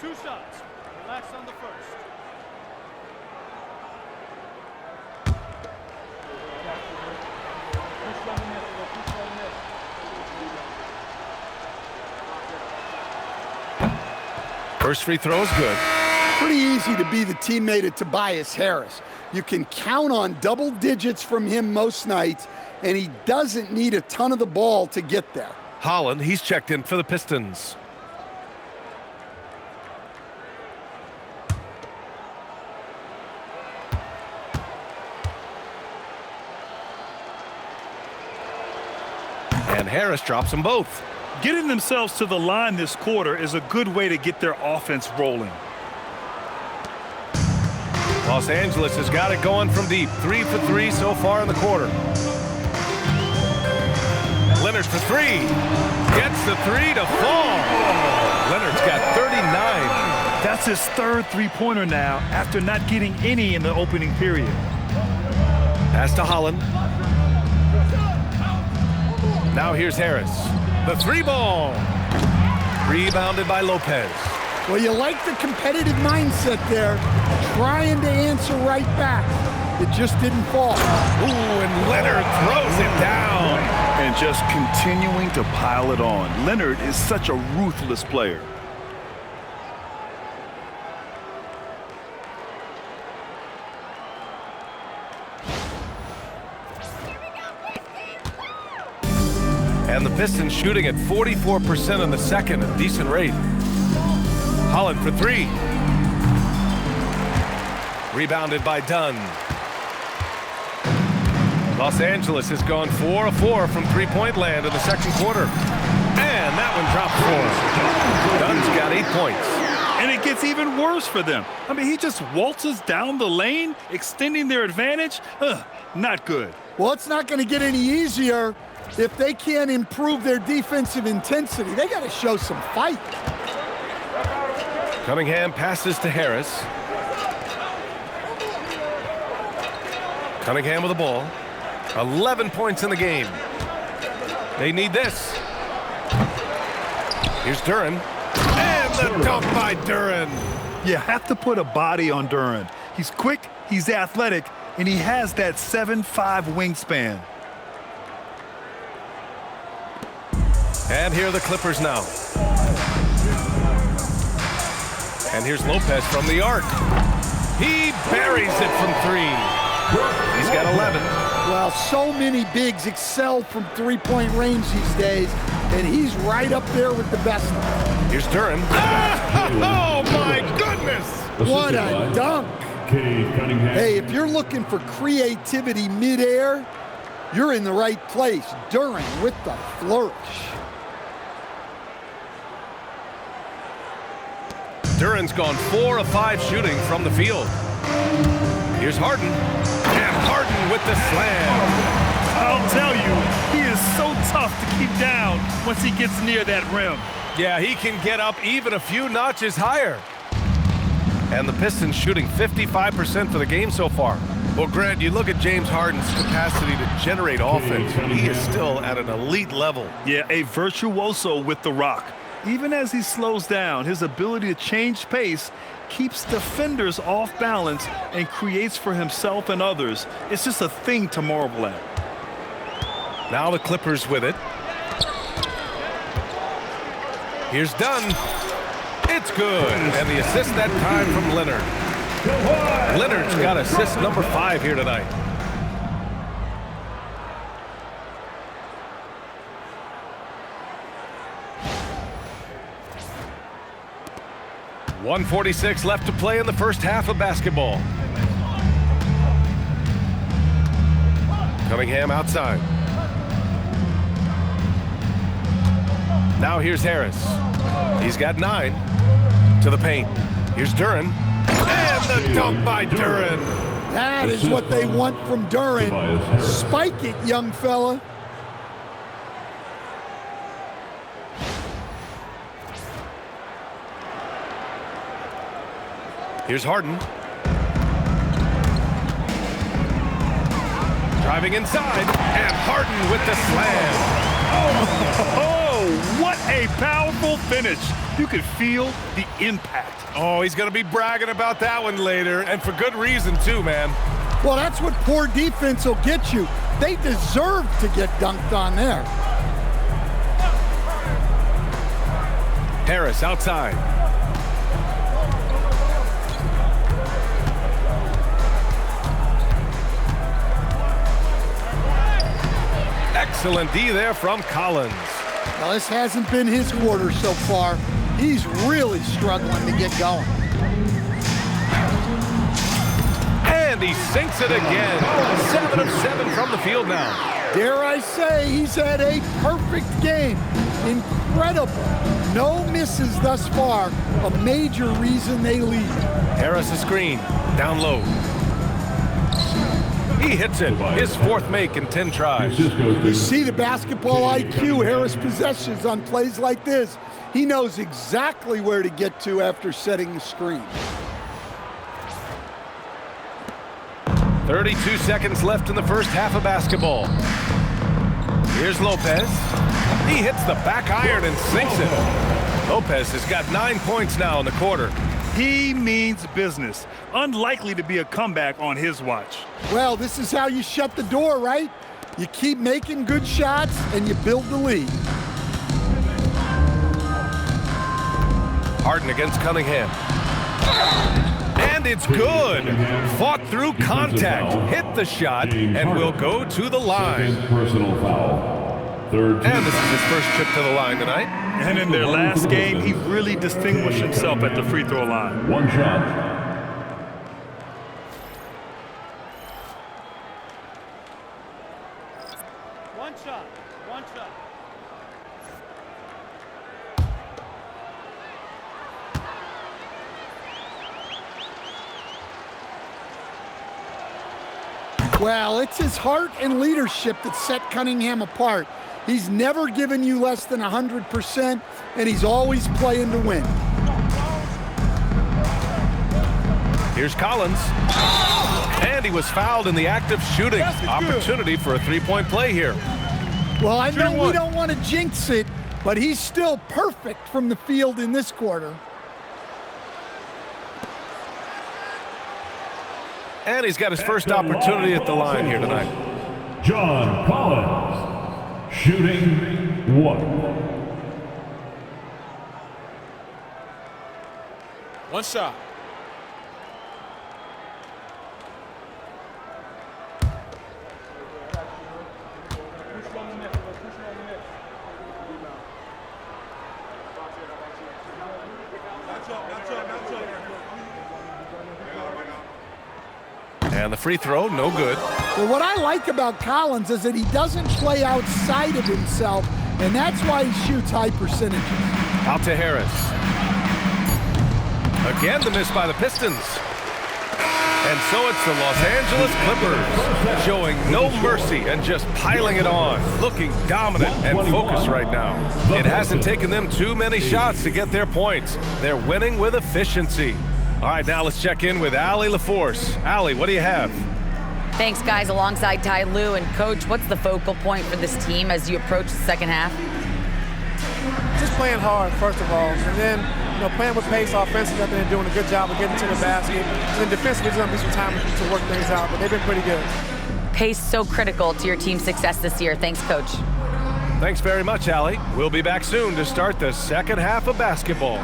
2 shots. Relax on the first. First free throw is good. Pretty easy to be the teammate of Tobias Harris. You can count on double digits from him most nights, and he doesn't need a ton of the ball to get there. Holland, he's checked in for the Pistons. And Harris drops them both. Getting themselves to the line this quarter is a good way to get their offense rolling. Los Angeles has got it going from deep. 3 for 3 so far in the quarter. Leonard for 3. Gets the 3 to fall. Leonard's got 39. That's his third three-pointer now after not getting any in the opening period. Pass to Holland. Now here's Harris. The 3-ball. Rebounded by Lopez. Well, you like the competitive mindset there, trying to answer right back. It just didn't fall. Ooh, and Leonard throws it down. And just continuing to pile it on. Leonard is such a ruthless player. And the Pistons shooting at 44% in the second, a decent rate. Holland for 3. Rebounded by Dunn. Los Angeles has gone 4 of 4 from three-point land in the second quarter. And that one dropped for him. Dunn's got 8 points. And it gets even worse for them. I mean, he just waltzes down the lane, extending their advantage. Not good. Well, it's not going to get any easier if they can't improve their defensive intensity. They got to show some fight. Cunningham passes to Harris. Cunningham with the ball. 11 points in the game. They need this. Here's Duren. And the dunk by Duren. You have to put a body on Duren. He's quick, he's athletic, and he has that 7'5" wingspan. And here are the Clippers now. And here's Lopez from the arc. He buries it from 3. He's got 11. Well, so many bigs excel from three-point range these days, and he's right up there with the best of them. Here's Duren. Oh, my goodness! What a dunk. Cade, Cunningham. Hey, if you're looking for creativity midair, you're in the right place. Duren with the flourish. Duren's gone 4 of 5 shooting from the field. Here's Harden. And Harden with the slam. I'll tell you, he is so tough to keep down once he gets near that rim. Yeah, he can get up even a few notches higher. And the Pistons shooting 55% for the game so far. Well, Grant, you look at James Harden's capacity to generate offense. He is still at an elite level. Yeah, a virtuoso with the rock. Even as he slows down, his ability to change pace keeps defenders off balance and creates for himself and others. It's just a thing to marvel at. Now the Clippers with it. Here's Dunn. It's good. And the assist that time from Leonard. Leonard's got assist number 5 here tonight. .146 left to play in the first half of basketball. Cunningham outside. Now here's Harris. He's got 9 to the paint. Here's Duren. And the dunk by Duren. That is what they want from Duren. Spike it, young fella. Here's Harden. Driving inside, and Harden with the slam. Oh, what a powerful finish. You could feel the impact. Oh, he's going to be bragging about that one later, and for good reason too, man. Well, that's what poor defense will get you. They deserve to get dunked on there. Harris outside. Excellent D there from Collins. Well, this hasn't been his quarter so far. He's really struggling to get going. And he sinks it again. 7 of 7 from the field now. Dare I say, he's had a perfect game. Incredible. No misses thus far. A major reason they lead. Harris a screen. Down low. He hits it. His 4th make in 10 tries. You see the basketball IQ Harris possesses on plays like this. He knows exactly where to get to after setting the screen. 32 seconds left in the first half of basketball. Here's Lopez. He hits the back iron and sinks it. Lopez has got 9 points now in the quarter. He means business. Unlikely to be a comeback on his watch. Well, this is how you shut the door, right? You keep making good shots and you build the lead. Harden against Cunningham. And it's good. Fought through contact, hit the shot, and will go to the line. Personal foul. Third. And this is his first trip to the line tonight. And in their last game, he really distinguished himself at the free throw line. One shot. One shot. Well, it's his heart and leadership that set Cunningham apart. He's never given you less than 100%, and he's always playing to win. Here's Collins. And he was fouled in the act of shooting. Opportunity for a three-point play here. Well, I know we don't want to jinx it, but he's still perfect from the field in this quarter. And he's got his first opportunity at the line here tonight. John Collins, shooting 1. One shot. And the free throw, no good. Well, what I like about Collins is that he doesn't play outside of himself, and that's why he shoots high percentages. Out to Harris. Again, the miss by the Pistons. And so it's the Los Angeles Clippers showing no mercy and just piling it on, looking dominant and focused right now. It hasn't taken them too many shots to get their points. They're winning with efficiency. All right, now let's check in with Allie LaForce. Allie, what do you have? Thanks, guys, alongside Ty Lue. And, Coach, what's the focal point for this team as you approach the second half? Just playing hard, first of all, and then playing with pace offensively. I think they're doing a good job of getting to the basket. And then defensively, there's going to be some time to work things out, but they've been pretty good. Pace so critical to your team's success this year. Thanks, Coach. Thanks very much, Allie. We'll be back soon to start the second half of basketball.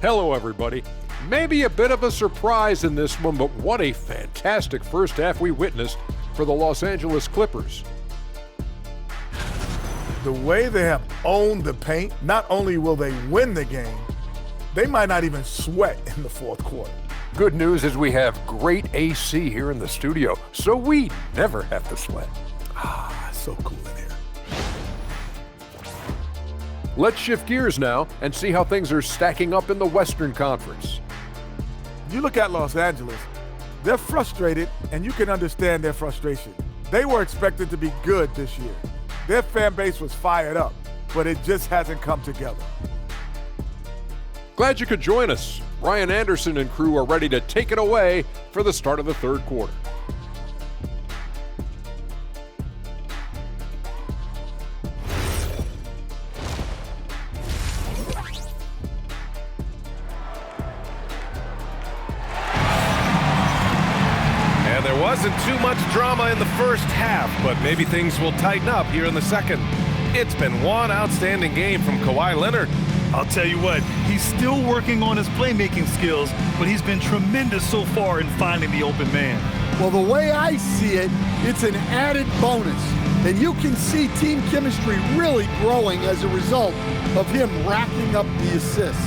Hello, everybody. Maybe a bit of a surprise in this one, but what a fantastic first half we witnessed for the Los Angeles Clippers. The way they have owned the paint, not only will they win the game, they might not even sweat in the fourth quarter. Good news is we have great AC here in the studio, so we never have to sweat. So cool in here. Let's shift gears now and see how things are stacking up in the Western Conference. You look at Los Angeles, they're frustrated, and you can understand their frustration. They were expected to be good this year. Their fan base was fired up, but it just hasn't come together. Glad you could join us. Ryan Anderson and crew are ready to take it away for the start of the third quarter. Wasn't too much drama in the first half, but maybe things will tighten up here in the second. It's been one outstanding game from Kawhi Leonard. I'll tell you what, he's still working on his playmaking skills, but he's been tremendous so far in finding the open man. Well, the way I see it, it's an added bonus. And you can see team chemistry really growing as a result of him racking up the assists.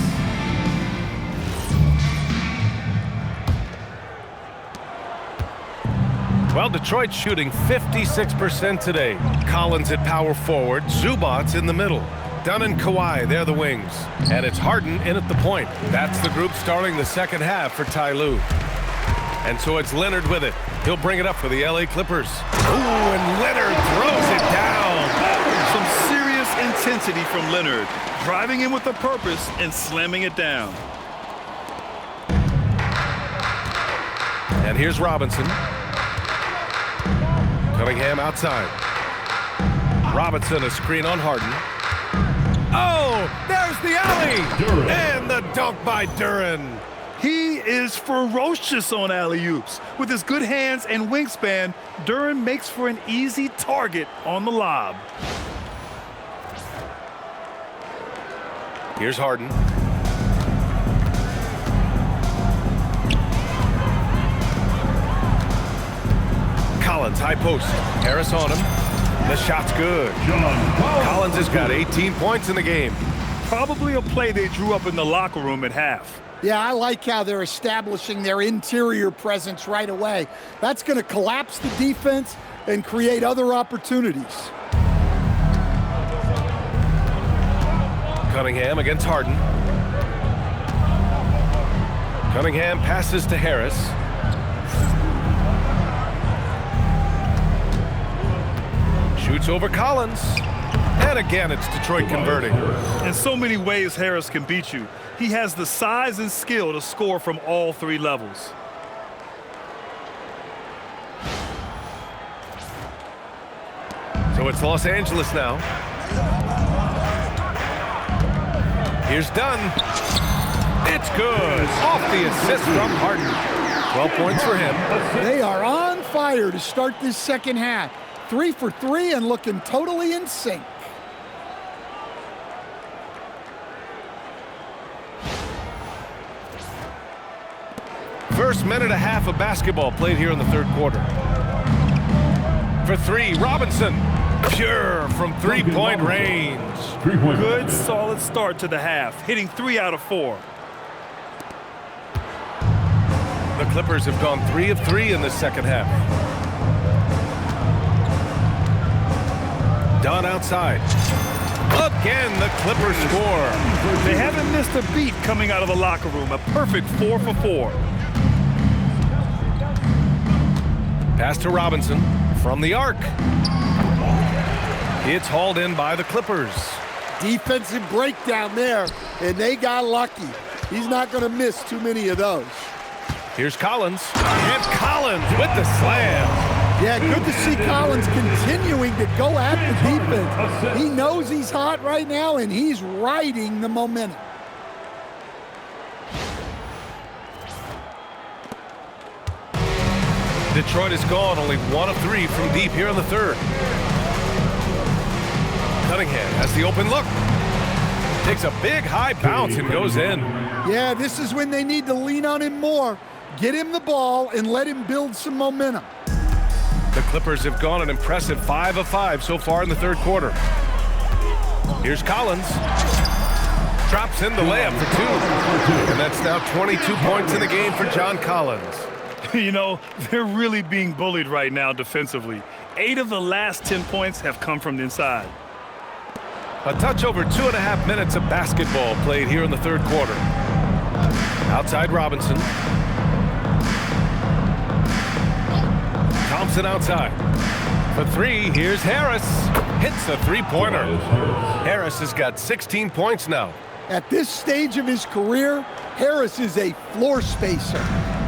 Well, Detroit's shooting 56% today. Collins at power forward, Zubac's in the middle. Dunn and Kawhi, they're the wings. And it's Harden in at the point. That's the group starting the second half for Ty Lue. And so it's Leonard with it. He'll bring it up for the LA Clippers. Ooh, and Leonard throws it down. Some serious intensity from Leonard, driving in with a purpose and slamming it down. And here's Robinson. Cunningham outside. Robinson, a screen on Harden. Oh, there's the alley! And the dunk by Duren. He is ferocious on alley-oops. With his good hands and wingspan, Duren makes for an easy target on the lob. Here's Harden. Collins, high post. Harris on him. The shot's good. Collins has got 18 points in the game. Probably a play they drew up in the locker room at half. Yeah, I like how they're establishing their interior presence right away. That's going to collapse the defense and create other opportunities. Cunningham against Harden. Cunningham passes to Harris. Shoots over Collins. And again, it's Detroit converting. In so many ways, Harris can beat you. He has the size and skill to score from all three levels. So it's Los Angeles now. Here's Dunn. It's good. Off the assist from Harden. 12 points for him. They are on fire to start this second half. 3 for 3 and looking totally in sync. First minute and a half of basketball played here in the third quarter. For three, Robinson. Pure from three-point range. Good, solid start to the half, hitting 3 out of 4. The Clippers have gone 3 of 3 in the second half. Dunn outside. Again, the Clippers score. They haven't missed a beat coming out of the locker room. A perfect 4 for 4. Pass to Robinson from the arc. It's hauled in by the Clippers. Defensive breakdown there, and they got lucky. He's not going to miss too many of those. Here's Collins, and Collins with the slam. Yeah, good to see Collins continuing to go at the defense. He knows he's hot right now, and he's riding the momentum. Detroit is gone, only 1 of 3 from deep here in the third. Cunningham has the open look. Takes a big high bounce and goes in. Yeah, this is when they need to lean on him more. Get him the ball and let him build some momentum. The Clippers have gone an impressive 5 of 5 so far in the third quarter. Here's Collins. Drops in the layup for 2. And that's now 22 points in the game for John Collins. You know, they're really being bullied right now defensively. 8 of the last 10 points have come from the inside. A touch over 2.5 minutes of basketball played here in the third quarter. Outside Robinson. Thompson outside. For 3, here's Harris. Hits a three-pointer. Harris has got 16 points now. At this stage of his career, Harris is a floor spacer,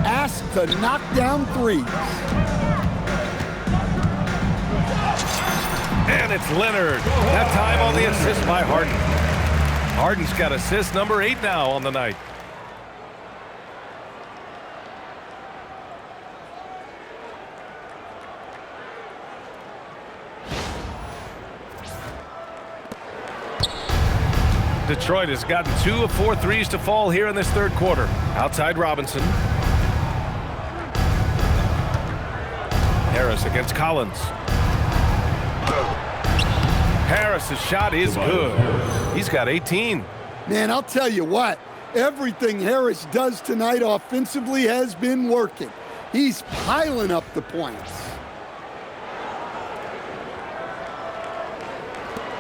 asked to knock down threes. And it's Leonard. That time on the assist by Harden. Harden's got assist number 8 now on the night. Detroit has gotten 2 of 4 threes to fall here in this third quarter. Outside Robinson. Harris against Collins. Harris's shot is good. He's got 18. Man, I'll tell you what, everything Harris does tonight offensively has been working. He's piling up the points.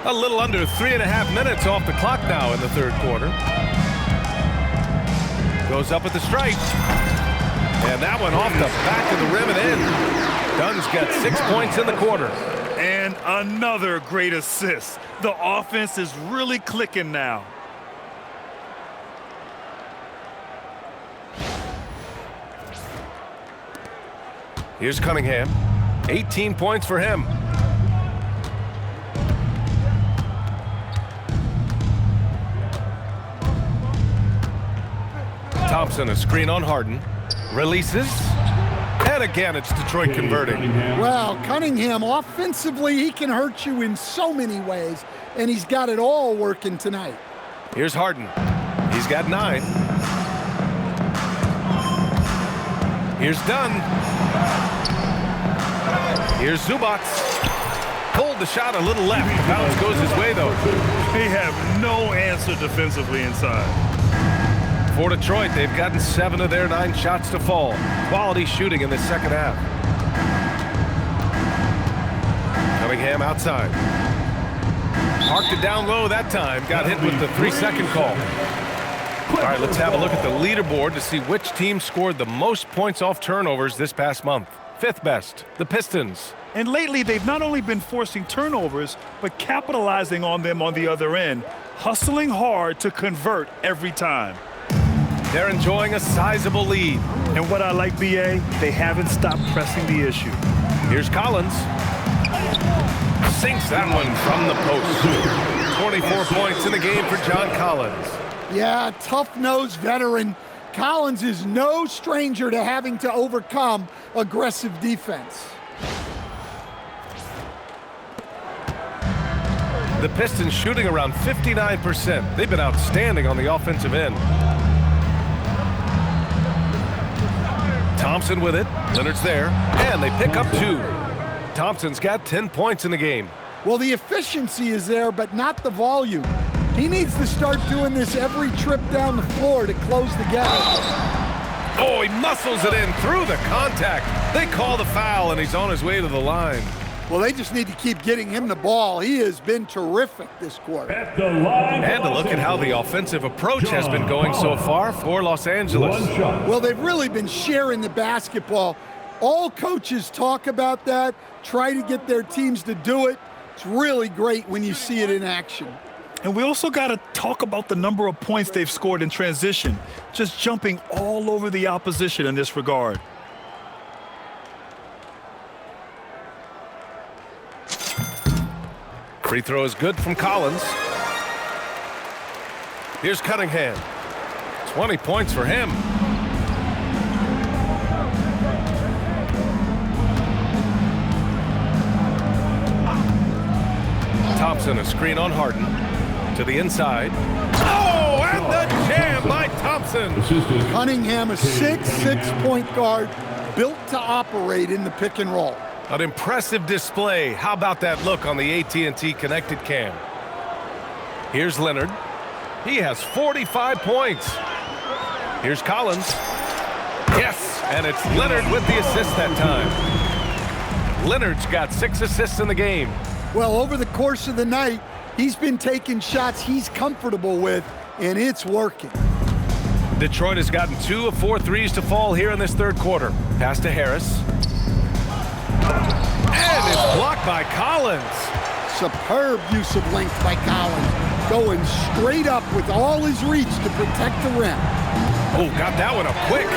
A little under 3.5 minutes off the clock now in the third quarter. Goes up at the stripe. And that one off the back of the rim and in. Dunn's got 6 points in the quarter. And another great assist. The offense is really clicking now. Here's Cunningham. 18 points for him. Thompson, a screen on Harden. Releases. And again, it's Detroit converting. Well, Cunningham, offensively, he can hurt you in so many ways, and he's got it all working tonight. Here's Harden. He's got 9. Here's Dunn. Here's Zubac. Pulled the shot a little left. Bounce goes his way, though. They have no answer defensively inside. For Detroit, they've gotten 7 of their 9 shots to fall. Quality shooting in the second half. Cunningham outside. Parked it down low that time. Got hit with the 3-second call. All right, let's have a look at the leaderboard to see which team scored the most points off turnovers this past month. 5th best, the Pistons. And lately, they've not only been forcing turnovers, but capitalizing on them on the other end, hustling hard to convert every time. They're enjoying a sizable lead. And what I like, BA, they haven't stopped pressing the issue. Here's Collins. Sinks that one from the post. 24 points in the game for John Collins. Yeah, tough-nosed veteran. Collins is no stranger to having to overcome aggressive defense. The Pistons shooting around 59%. They've been outstanding on the offensive end. Thompson with it. Leonard's there. And they pick up 2. Thompson's got 10 points in the game. Well, the efficiency is there, but not the volume. He needs to start doing this every trip down the floor to close the gap. Oh, he muscles it in through the contact. They call the foul, and he's on his way to the line. Well, they just need to keep getting him the ball. He has been terrific this quarter. And to look at how the offensive approach has been going so far for Los Angeles. Well, they've really been sharing the basketball. All coaches talk about that, try to get their teams to do it. It's really great when you see it in action. And we also got to talk about the number of points they've scored in transition, just jumping all over the opposition in this regard. Free throw is good from Collins. Here's Cunningham. 20 points for him. Thompson, a screen on Harden. To the inside. Oh, and the jam by Thompson. Cunningham, a 6'6" point guard, built to operate in the pick and roll. An impressive display. How about that look on the AT&T connected cam? Here's Leonard. He has 45 points. Here's Collins. Yes, and it's Leonard with the assist that time. Leonard's got 6 assists in the game. Well, over the course of the night, he's been taking shots he's comfortable with, and it's working. Detroit has gotten 2 of 4 threes to fall here in this third quarter. Pass to Harris. And it's blocked by Collins. Superb use of length by Collins, going straight up with all his reach to protect the rim. Oh, got that one up quick.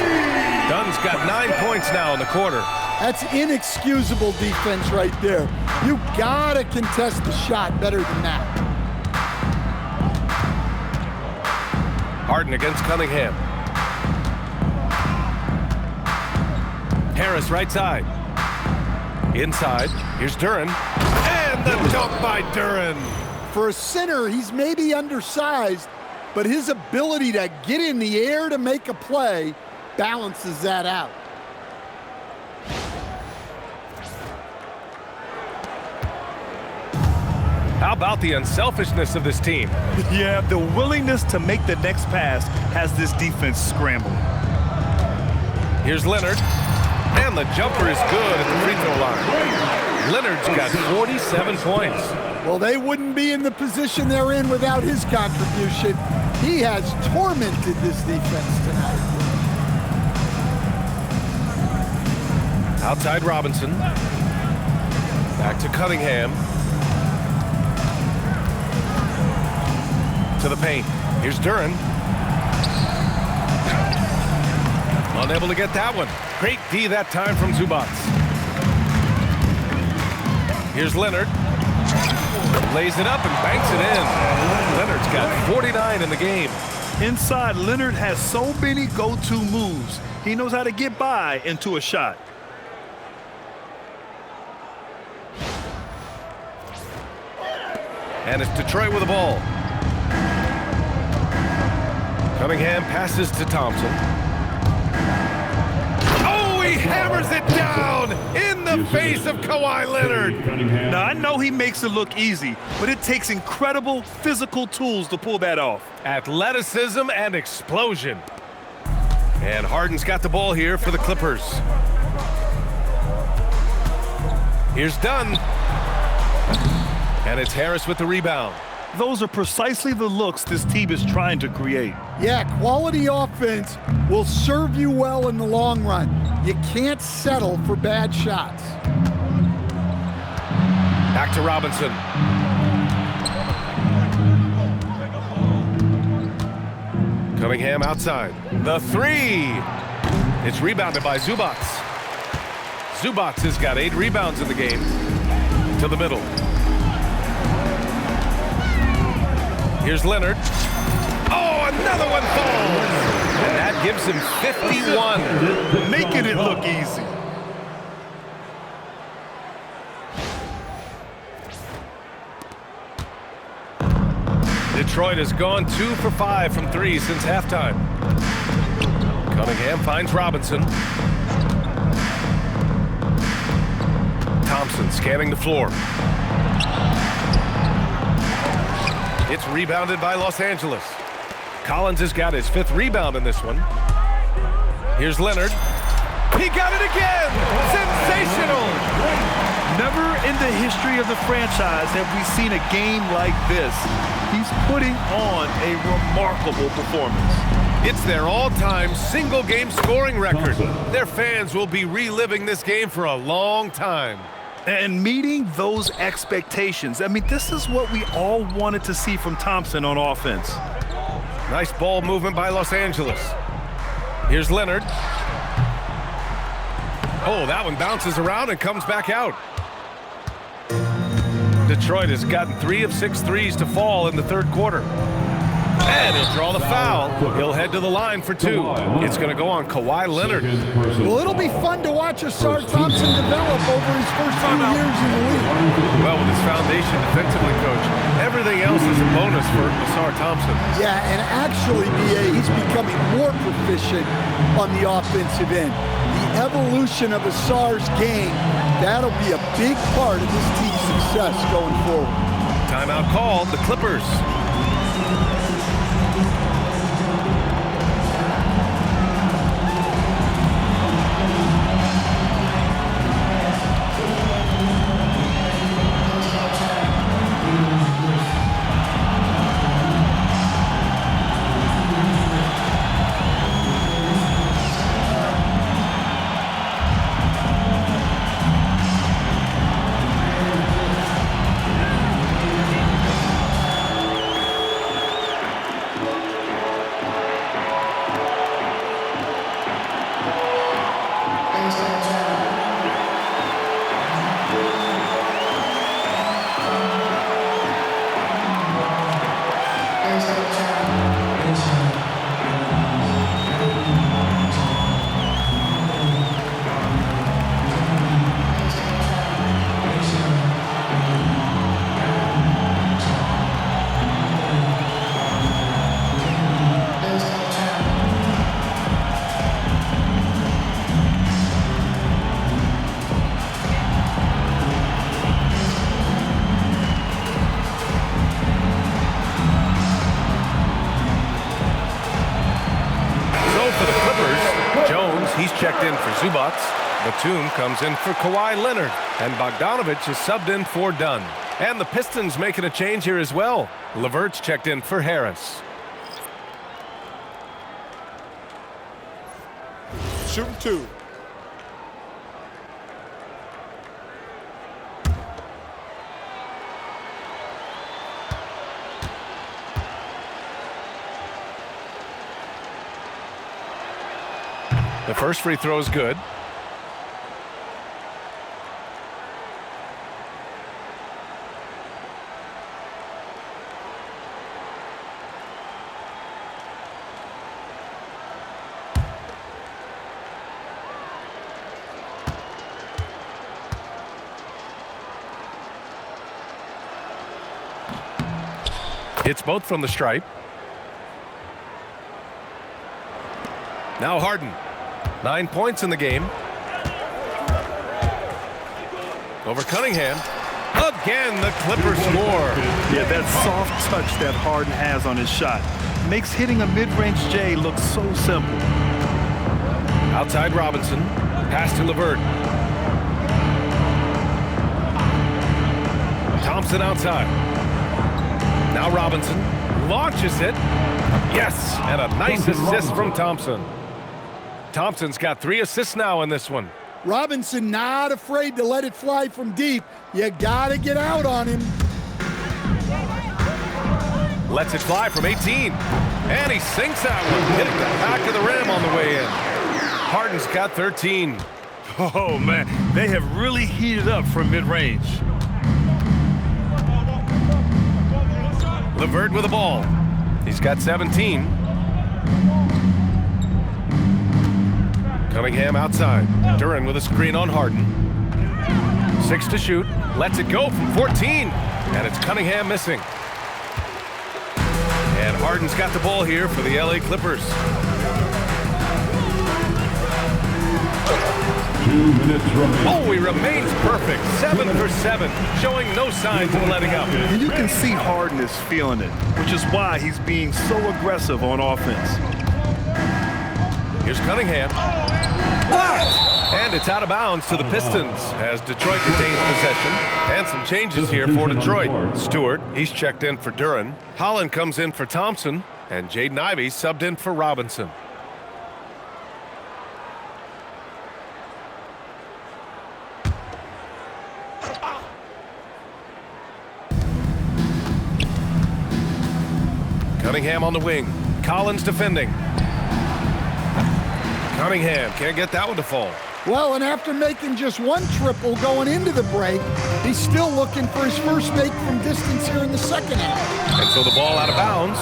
Dunn's got 9 points now in the quarter. That's inexcusable defense right there. You gotta contest the shot better than that. Harden against Cunningham. Harris right side. Inside, here's Duren. And the dunk by Duren. For a center, he's maybe undersized, but his ability to get in the air to make a play balances that out. How about the unselfishness of this team? Yeah, the willingness to make the next pass has this defense scrambling. Here's Leonard, and the jumper is good at the free throw line. Leonard's got 47 points. Well, they wouldn't be in the position they're in without his contribution. He has tormented this defense tonight. Outside Robinson. Back to Cunningham. To the paint. Here's Duren. Unable to get that one. Great D that time from Zubac. Here's Leonard. Lays it up and banks it in. Leonard's got 49 in the game. Inside, Leonard has so many go-to moves. He knows how to get by into a shot. And it's Detroit with the ball. Cunningham passes to Thompson. Oh, he hammers it down in the face of Kawhi Leonard. Now, I know he makes it look easy, but it takes incredible physical tools to pull that off. Athleticism and explosion. And Harden's got the ball here for the Clippers. Here's Dunn. And it's Harris with the rebound. Those are precisely the looks this team is trying to create. Yeah, quality offense will serve you well in the long run. You can't settle for bad shots. Back to Robinson. Cunningham outside. The three. It's rebounded by Zubac. Zubac has got 8 rebounds in the game. To the middle. Here's Leonard. Oh, another one falls. And that gives him 51. Making it look easy. Detroit has gone 2 for 5 from 3 since halftime. Cunningham finds Robinson. Thompson scanning the floor. It's rebounded by Los Angeles. Collins has got his 5th rebound in this one. Here's Leonard. He got it again! Sensational! Never in the history of the franchise have we seen a game like this. He's putting on a remarkable performance. It's their all-time single-game scoring record. Their fans will be reliving this game for a long time. And meeting those expectations. I mean, this is what we all wanted to see from Thompson on offense. Nice ball movement by Los Angeles. Here's Leonard. Oh, that one bounces around and comes back out. Detroit has gotten 3 of 6 threes to fall in the 3rd quarter. And he'll draw the foul. He'll head to the line for 2. It's going to go on Kawhi Leonard. Well, it'll be fun to watch Asar Thompson develop over his first few years in the league. Well, with his foundation defensively, Coach, everything else is a bonus for Asar Thompson. Yeah, and actually, B.A., he's becoming more proficient on the offensive end. The evolution of Asar's game, that'll be a big part of this team's success going forward. Timeout called, the Clippers. checked in for Zubac. Batum comes in for Kawhi Leonard. And Bogdanovich is subbed in for Dunn. And the Pistons making a change here as well. LeVert's checked in for Harris. Shooting 2. The first free throw is good. Hits both from the stripe. Now Harden. 9 points in the game. Over Cunningham. Again, the Clippers score. Yeah, that soft touch that Harden has on his shot makes hitting a mid-range J look so simple. Outside Robinson. Pass to LeVert. Thompson outside. Now Robinson launches it. Yes, and a nice assist from Thompson. Thompson's got 3 assists now in this one. Robinson not afraid to let it fly from deep. You gotta get out on him. Lets it fly from 18. And he sinks that one, hitting the back of the rim on the way in. Harden's got 13. Oh, man, they have really heated up from mid-range. LeVert with the ball. He's got 17. Cunningham outside. Duren with a screen on Harden. 6 to shoot. Lets it go from 14. And it's Cunningham missing. And Harden's got the ball here for the LA Clippers. 2 minutes remaining. Oh, he remains perfect. 7 for 7. Showing no signs of letting up. And you can see Harden is feeling it, which is why he's being so aggressive on offense. Here's Cunningham. Blocked! And it's out of bounds to the Pistons as Detroit retains possession. And some changes here for Detroit. Stewart, he's checked in for Duren. Holland comes in for Thompson. And Jaden Ivey subbed in for Robinson. Cunningham on the wing. Collins defending. Cunningham can't get that one to fall. Well, and after making just 1 triple going into the break, he's still looking for his first make from distance here in the second half. And so the ball out of bounds.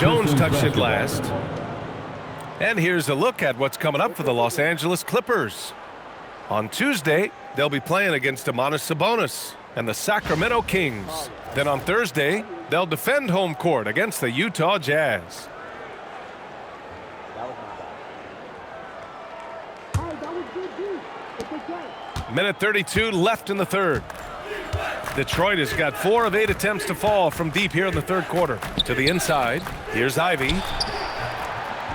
Jones touched it last. And here's a look at what's coming up for the Los Angeles Clippers. On Tuesday, they'll be playing against Domantas Sabonis and the Sacramento Kings. Then on Thursday, they'll defend home court against the Utah Jazz. Minute 32 left in the third. Detroit has got 4 of 8 attempts to fall from deep here in the third quarter. To the inside, here's Ivey.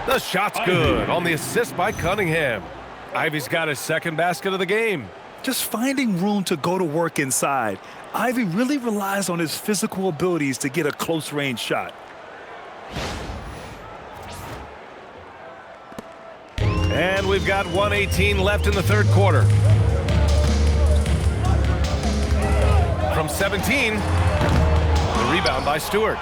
The shot's good on the assist by Cunningham. Ivey's got his second basket of the game. Just finding room to go to work inside. Ivey really relies on his physical abilities to get a close-range shot. And we've got 1:18 left in the third quarter. From 17, the rebound by Stewart.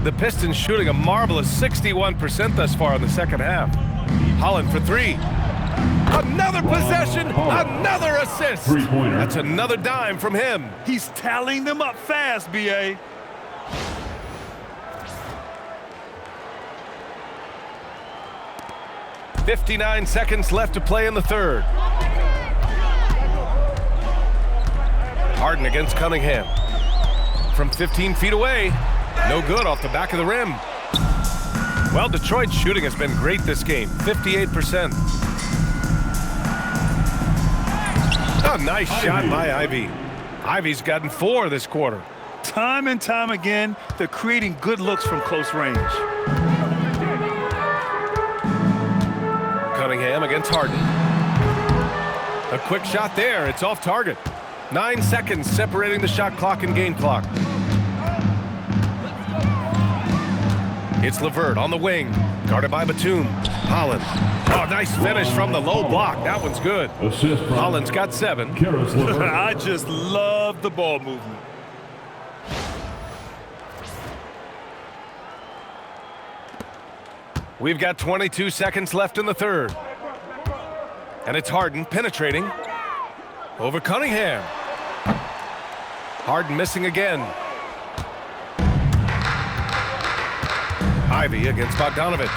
The Pistons shooting a marvelous 61% thus far in the second half. Holland for 3. Another possession, another assist. That's another dime from him. He's tallying them up fast, B.A. .59 seconds left to play in the third. Harden against Cunningham. From 15 feet away. No good off the back of the rim. Well, Detroit's shooting has been great this game. 58%. A nice shot by Ivey. Ivey's gotten 4 this quarter. Time and time again, they're creating good looks from close range. Cunningham against Harden. A quick shot there. It's off target. 9 seconds separating the shot clock and game clock. It's LeVert on the wing, guarded by Batum. Holland. Oh, nice finish from the low block. That one's good. Holland's got 7. I just love the ball movement. We've got 22 seconds left in the third. And it's Harden penetrating over Cunningham. Harden missing again. Ivy against Bogdanovich.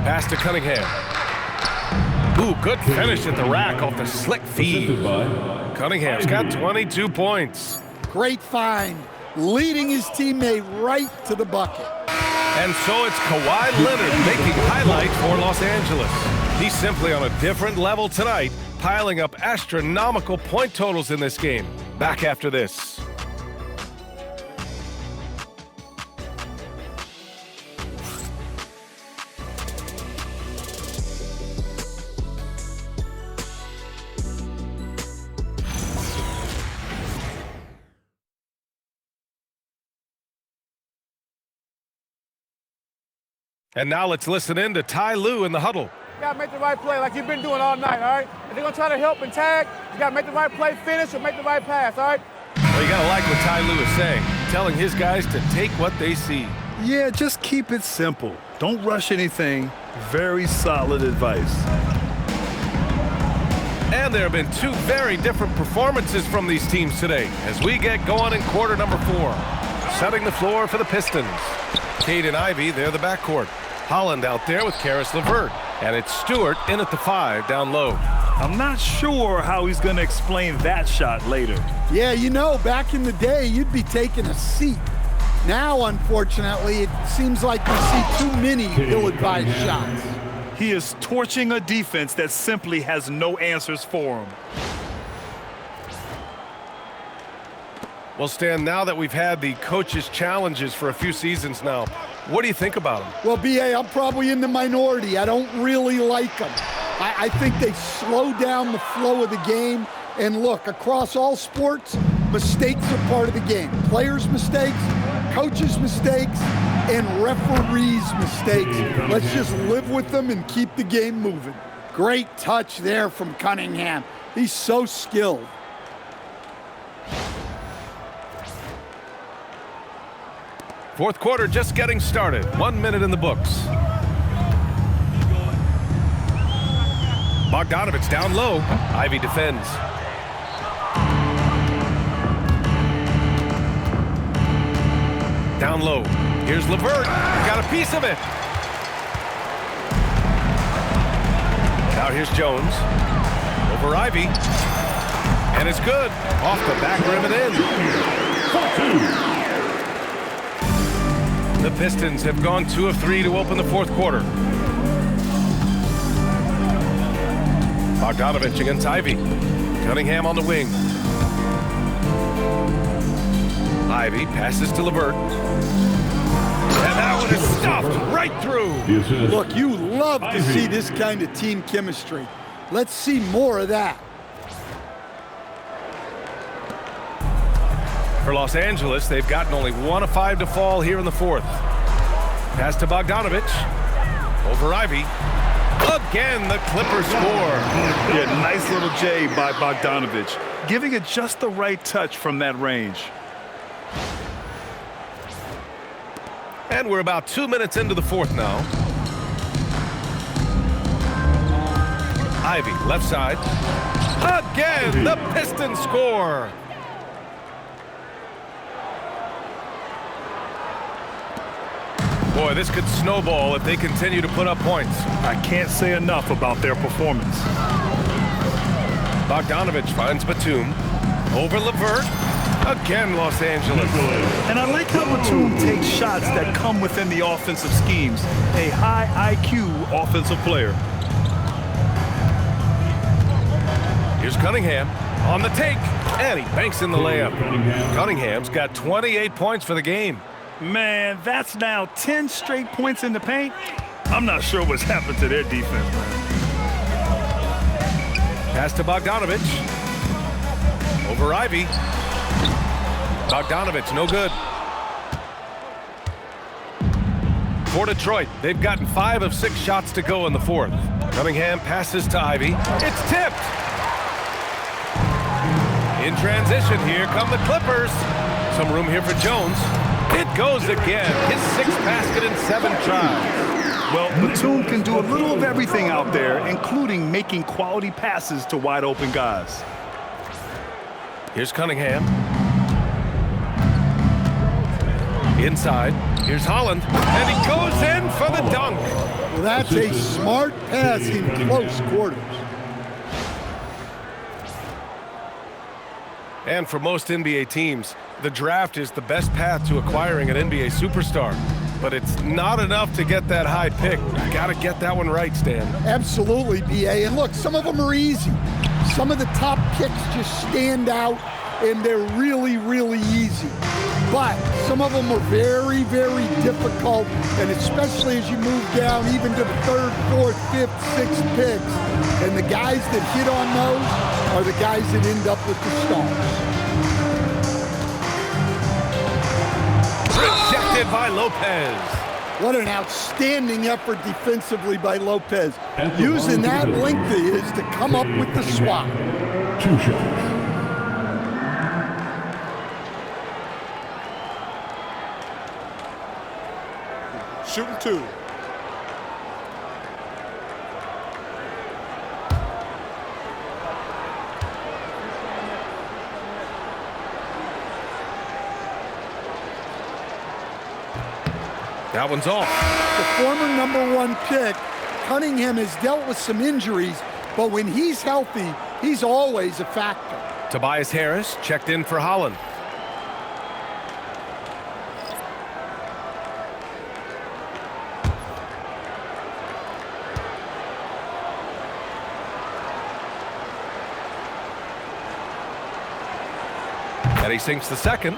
Pass to Cunningham. Ooh, good finish at the rack off the slick feed. Cunningham's got 22 points. Great find, leading his teammate right to the bucket. And so it's Kawhi Leonard making highlights for Los Angeles. He's simply on a different level tonight, piling up astronomical point totals in this game. Back after this. And now let's listen in to Ty Lue in the huddle. You got to make the right play like you've been doing all night, all right? If they're going to try to help and tag, you got to make the right play, finish, or make the right pass, all right? Well, you got to like what Ty Lue is saying, telling his guys to take what they see. Yeah, just keep it simple. Don't rush anything. Very solid advice. And there have been 2 very different performances from these teams today as we get going in quarter number 4. Setting the floor for the Pistons. Cade and Ivy, they're the backcourt. Holland out there with Karis LeVert. And it's Stewart in at the 5 down low. I'm not sure how he's going to explain that shot later. Yeah, you know, back in the day, you'd be taking a seat. Now, unfortunately, it seems like we see too many ill-advised shots. He is torching a defense that simply has no answers for him. Well, Stan, now that we've had the coaches' challenges for a few seasons now, what do you think about them? Well, B.A., I'm probably in the minority. I don't really like them. I think they slow down the flow of the game. And look, across all sports, mistakes are part of the game. Players' mistakes, coaches' mistakes, and referees' mistakes. Let's just live with them and keep the game moving. Great touch there from Cunningham. He's so skilled. Fourth quarter just getting started. 1 minute in the books. Bogdanovich down low. Ivy defends. Down low. Here's LeVert. Got a piece of it. Now here's Jones. Over Ivy. And it's good. Off the back rim and in. The Pistons have gone 2 of 3 to open the fourth quarter. Bogdanovich against Ivy. Cunningham on the wing. Ivy passes to LeVert. And that one is stuffed right through. Look, you love to see this kind of team chemistry. Let's see more of that. For Los Angeles, they've gotten only 1 of 5 to fall here in the fourth. Pass to Bogdanovich. Over Ivy. Again, the Clippers score. Yeah, nice little J by Bogdanovich, giving it just the right touch from that range. And we're about 2 minutes into the fourth now. Ivy, left side. Again, the Pistons score. Boy, this could snowball if they continue to put up points. I can't say enough about their performance. Bogdanovich finds Batum. Over LeVert. Again, Los Angeles. And I like how Batum takes shots that come within the offensive schemes. A high IQ offensive player. Here's Cunningham on the take. And he banks in the layup. Cunningham's got 28 points for the game. Man, that's now 10 straight points in the paint. I'm not sure what's happened to their defense, man. Pass to Bogdanovich. Over Ivy. Bogdanovich, no good. For Detroit, they've gotten 5 of 6 shots to go in the fourth. Cunningham passes to Ivy. It's tipped. In transition, here come the Clippers. Some room here for Jones. It goes again. His 6th basket in 7 tries. Well, Batum can do a little of everything out there, including making quality passes to wide open guys. Here's Cunningham. Inside. Here's Holland. And he goes in for the dunk. Well, that's a smart pass in close quarters. And for most NBA teams, the draft is the best path to acquiring an NBA superstar. But it's not enough to get that high pick. You got to get that one right, Stan. Absolutely, BA. And look, some of them are easy. Some of the top picks just stand out, and they're really, really easy. But some of them are very, very difficult, and especially as you move down even to the 3rd, 4th, 5th, 6th picks. And the guys that hit on those are the guys that end up with the stars. Rejected by Lopez. What an outstanding effort defensively by Lopez. Using that length is to come up with the swat. 2 shots. Shooting 2. That one's off. The former #1 pick, Cunningham, has dealt with some injuries, but when he's healthy, he's always a factor. Tobias Harris checked in for Holland. And he sinks the second.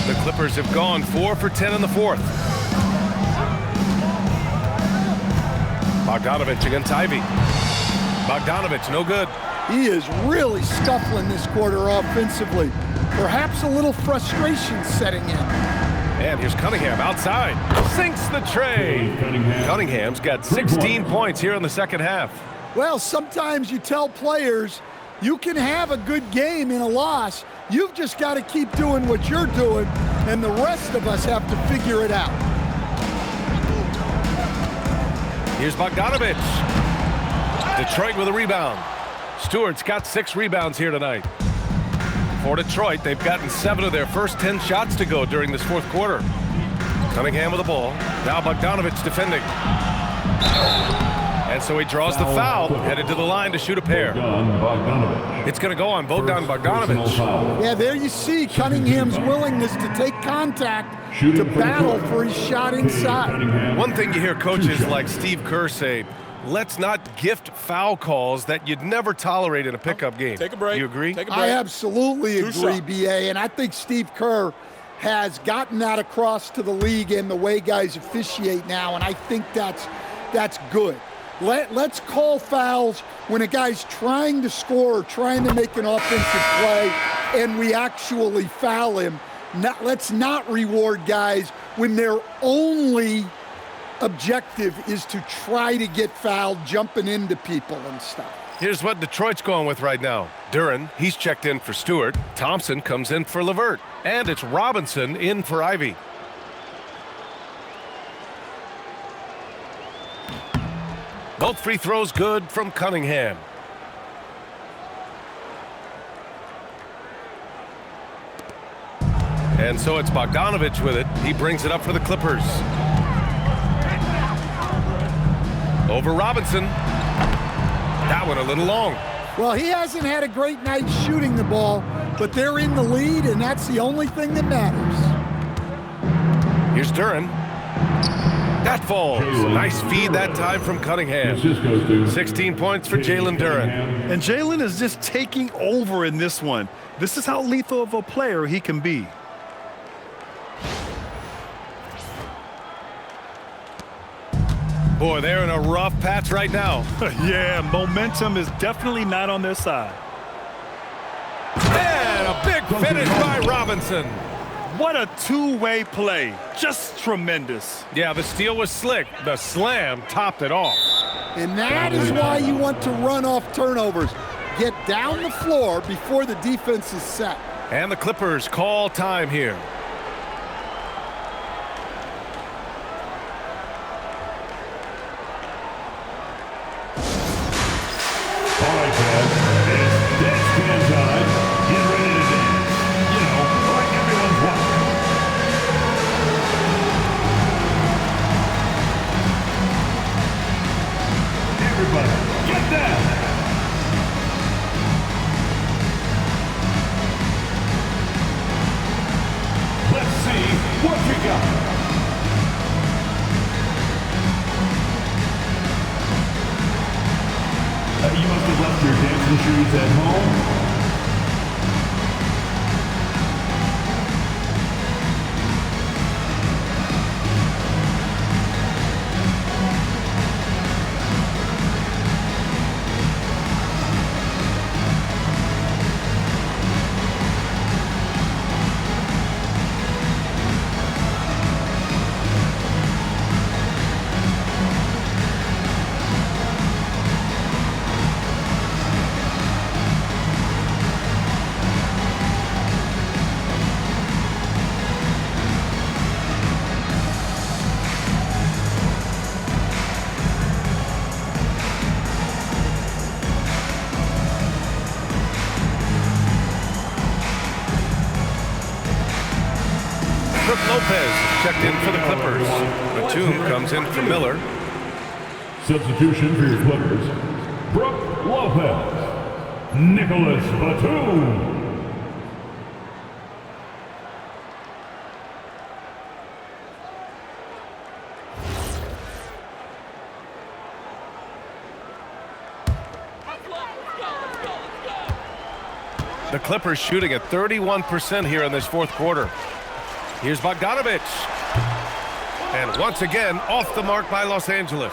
The Clippers have gone 4 for 10 in the fourth. Bogdanovich against Ivy. Bogdanovich, no good. He is really scuffling this quarter offensively. Perhaps a little frustration setting in. And here's Cunningham outside. Sinks the tray. Cunningham's got 16 points here in the second half. Well, sometimes you tell players you can have a good game in a loss. You've just got to keep doing what you're doing, and the rest of us have to figure it out. Here's Bogdanovich. Detroit with a rebound. Stewart's got 6 rebounds here tonight. For Detroit, they've gotten 7 of their first 10 shots to go during this fourth quarter. Cunningham with the ball. Now Bogdanovich defending. And so he draws the foul, headed to the line to shoot a pair. It's going to go on Bogdan Bogdanovich. Yeah, there you see Cunningham's willingness to take contact, to battle for his shot inside. One thing you hear coaches like Steve Kerr say, let's not gift foul calls that you'd never tolerate in a pickup game. Take a break. You agree? Take a break. I absolutely agree, shots. BA, and I think Steve Kerr has gotten that across to the league and the way guys officiate now, and I think that's good. Let's call fouls when a guy's trying to score or trying to make an offensive play and we actually foul him. Let's not reward guys when their only objective is to try to get fouled, jumping into people and stuff. Here's what Detroit's going with right now. Duren, he's checked in for Stewart. Thompson comes in for LeVert. And it's Robinson in for Ivy. Both free throws good from Cunningham. And so it's Bogdanovich with it. He brings it up for the Clippers. Over Robinson. That one a little long. Well, he hasn't had a great night shooting the ball, but they're in the lead, and that's the only thing that matters. Here's Duren. That falls. Nice feed that time from Cunningham. 16 points for Jalen Duren. And Jalen is just taking over in this one. This is how lethal of a player he can be. Boy, they're in a rough patch right now. Yeah, momentum is definitely not on their side. And a big finish by Robinson. What a two-way play. Just tremendous. Yeah, the steal was slick. The slam topped it off. And that is why you want to run off turnovers. Get down the floor before the defense is set. And the Clippers call time here. All right, guys, it's dance can time. Get ready to dance. You know, like everyone's watching. Everybody, get down. Let's see what you got. You must have left your dancing shoes at home. Lopez checked in for the Clippers. Batum comes in for Miller. Substitution for your Clippers. Brook Lopez. Nicholas Batum. The Clippers shooting at 31% here in this fourth quarter. Here's Bogdanovic. And once again, off the mark by Los Angeles.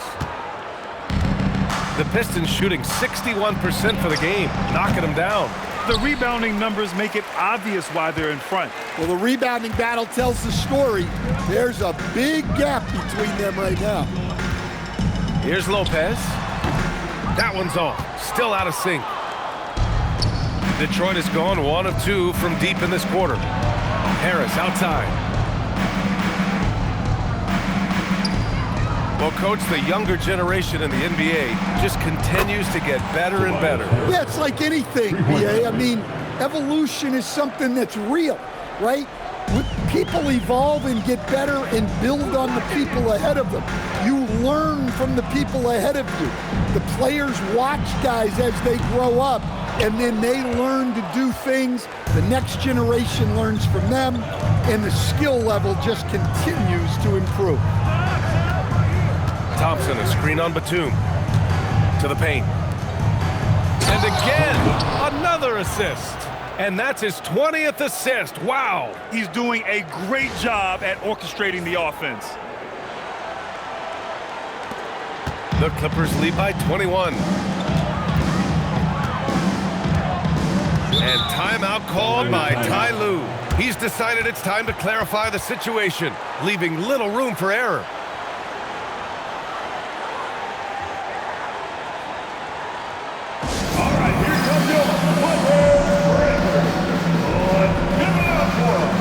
The Pistons shooting 61% for the game, knocking them down. The rebounding numbers make it obvious why they're in front. Well, the rebounding battle tells the story. There's a big gap between them right now. Here's Lopez. That one's off. Still out of sync. Detroit has gone 1 of 2 from deep in this quarter. Harris outside. Well, Coach, the younger generation in the NBA just continues to get better and better. Yeah, it's like anything, BA. I mean, evolution is something that's real, right? People evolve and get better and build on the people ahead of them. You learn from the people ahead of you. The players watch guys as they grow up, and then they learn to do things. The next generation learns from them, and the skill level just continues to improve. Thompson, a screen on Batum. To the paint. And again, another assist. And that's his 20th assist. Wow. He's doing a great job at orchestrating the offense. The Clippers lead by 21. And timeout called by Ty Lue. He's decided it's time to clarify the situation, leaving little room for error. All right, here comes your Clippers breaker. Let's give it up for him.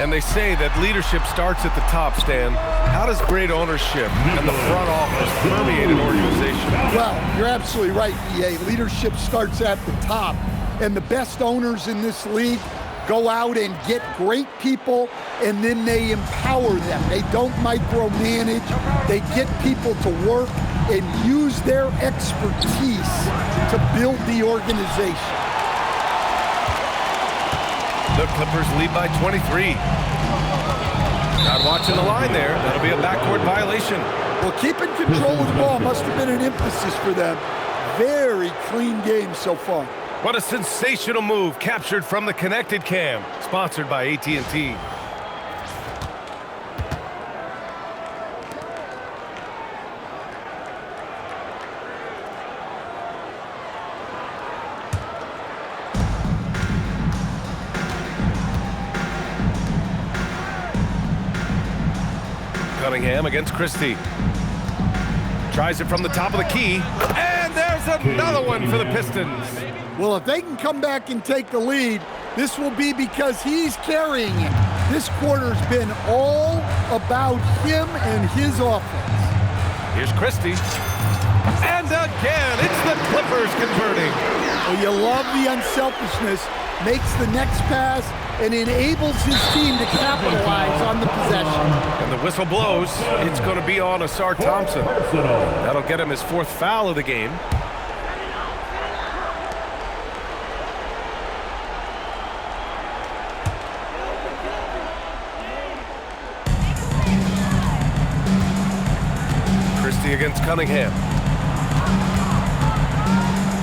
And they say that leadership starts at the top, Stan. How does great ownership and the front office permeate an organization? Well, you're absolutely right, EA. Leadership starts at the top. And the best owners in this league go out and get great people, and then they empower them. They don't micromanage. They get people to work and use their expertise to build the organization. The Clippers lead by 23. Not watching the line there. That'll be a backcourt violation. Well, keeping control of the ball must have been an emphasis for them. Very clean game so far. What a sensational move captured from the Connected Cam, sponsored by AT&T. Cunningham against Christie. Tries it from the top of the key, and there's another one for the Pistons. Well, if they can come back and take the lead, this will be because he's carrying it. This quarter's been all about him and his offense. Here's Christie. And again, it's the Clippers converting. Well, you love the unselfishness, makes the next pass, and enables his team to capitalize on the possession. And the whistle blows. It's going to be on Asar Thompson. That'll get him his 4th foul of the game. Christie against Cunningham.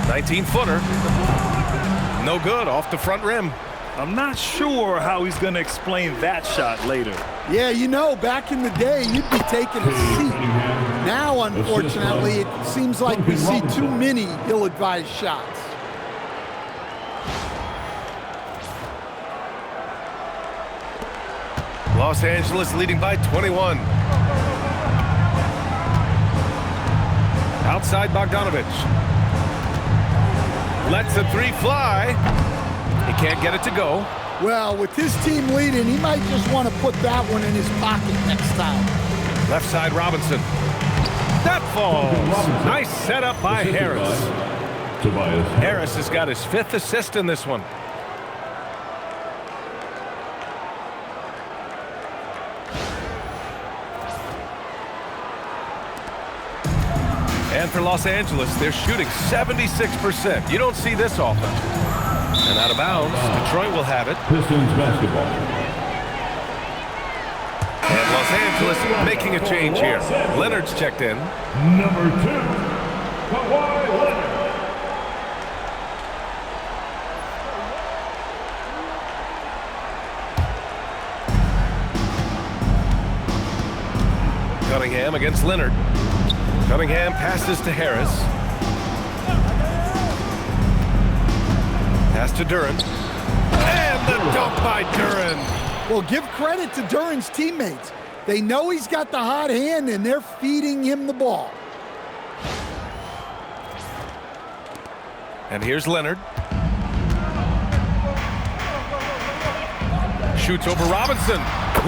19-footer. No good, off the front rim. I'm not sure how he's going to explain that shot later. Yeah, you know, back in the day, you'd be taking a seat. Now, unfortunately, it seems like we see too many ill-advised shots. Los Angeles leading by 21. Outside Bogdanovich. Lets the 3 fly. He can't get it to go. Well, with his team leading, he might just want to put that one in his pocket next time. Left side Robinson. That falls. Nice setup by Harris. Harris has got his 5th assist in this one. And for Los Angeles, they're shooting 76%. You don't see this often. And out of bounds, Detroit will have it. Pistons basketball. And Los Angeles making a change here. Leonard's checked in. Number 2, Kawhi Leonard. Cunningham against Leonard. Cunningham passes to Harris. Pass to Duren. And the dunk by Duren. Well, give credit to Duren's teammates. They know he's got the hot hand, and they're feeding him the ball. And here's Leonard. Shoots over Robinson.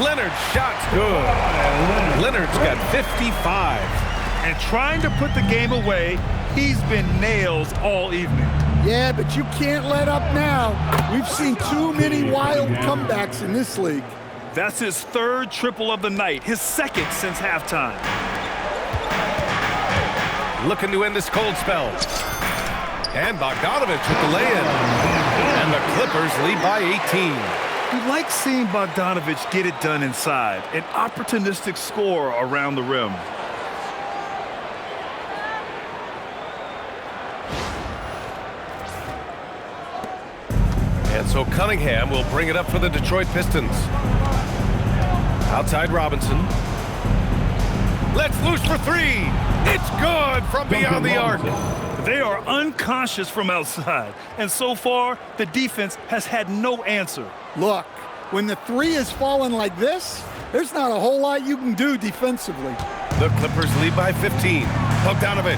Leonard's shot's good. Leonard's got 55. And trying to put the game away, he's been nails all evening. Yeah, but you can't let up now. We've seen too many wild comebacks in this league. That's his 3rd triple of the night, his 2nd since halftime. Looking to end this cold spell. And Bogdanovich with the lay-in. And the Clippers lead by 18. We like seeing Bogdanovich get it done inside, an opportunistic score around the rim. And so Cunningham will bring it up for the Detroit Pistons. Outside Robinson. Let's loose for 3. It's good from beyond the arc. They are unconscious from outside, and so far, the defense has had no answer. Look, when the 3 is falling like this, there's not a whole lot you can do defensively. The Clippers lead by 15. Bogdanovich.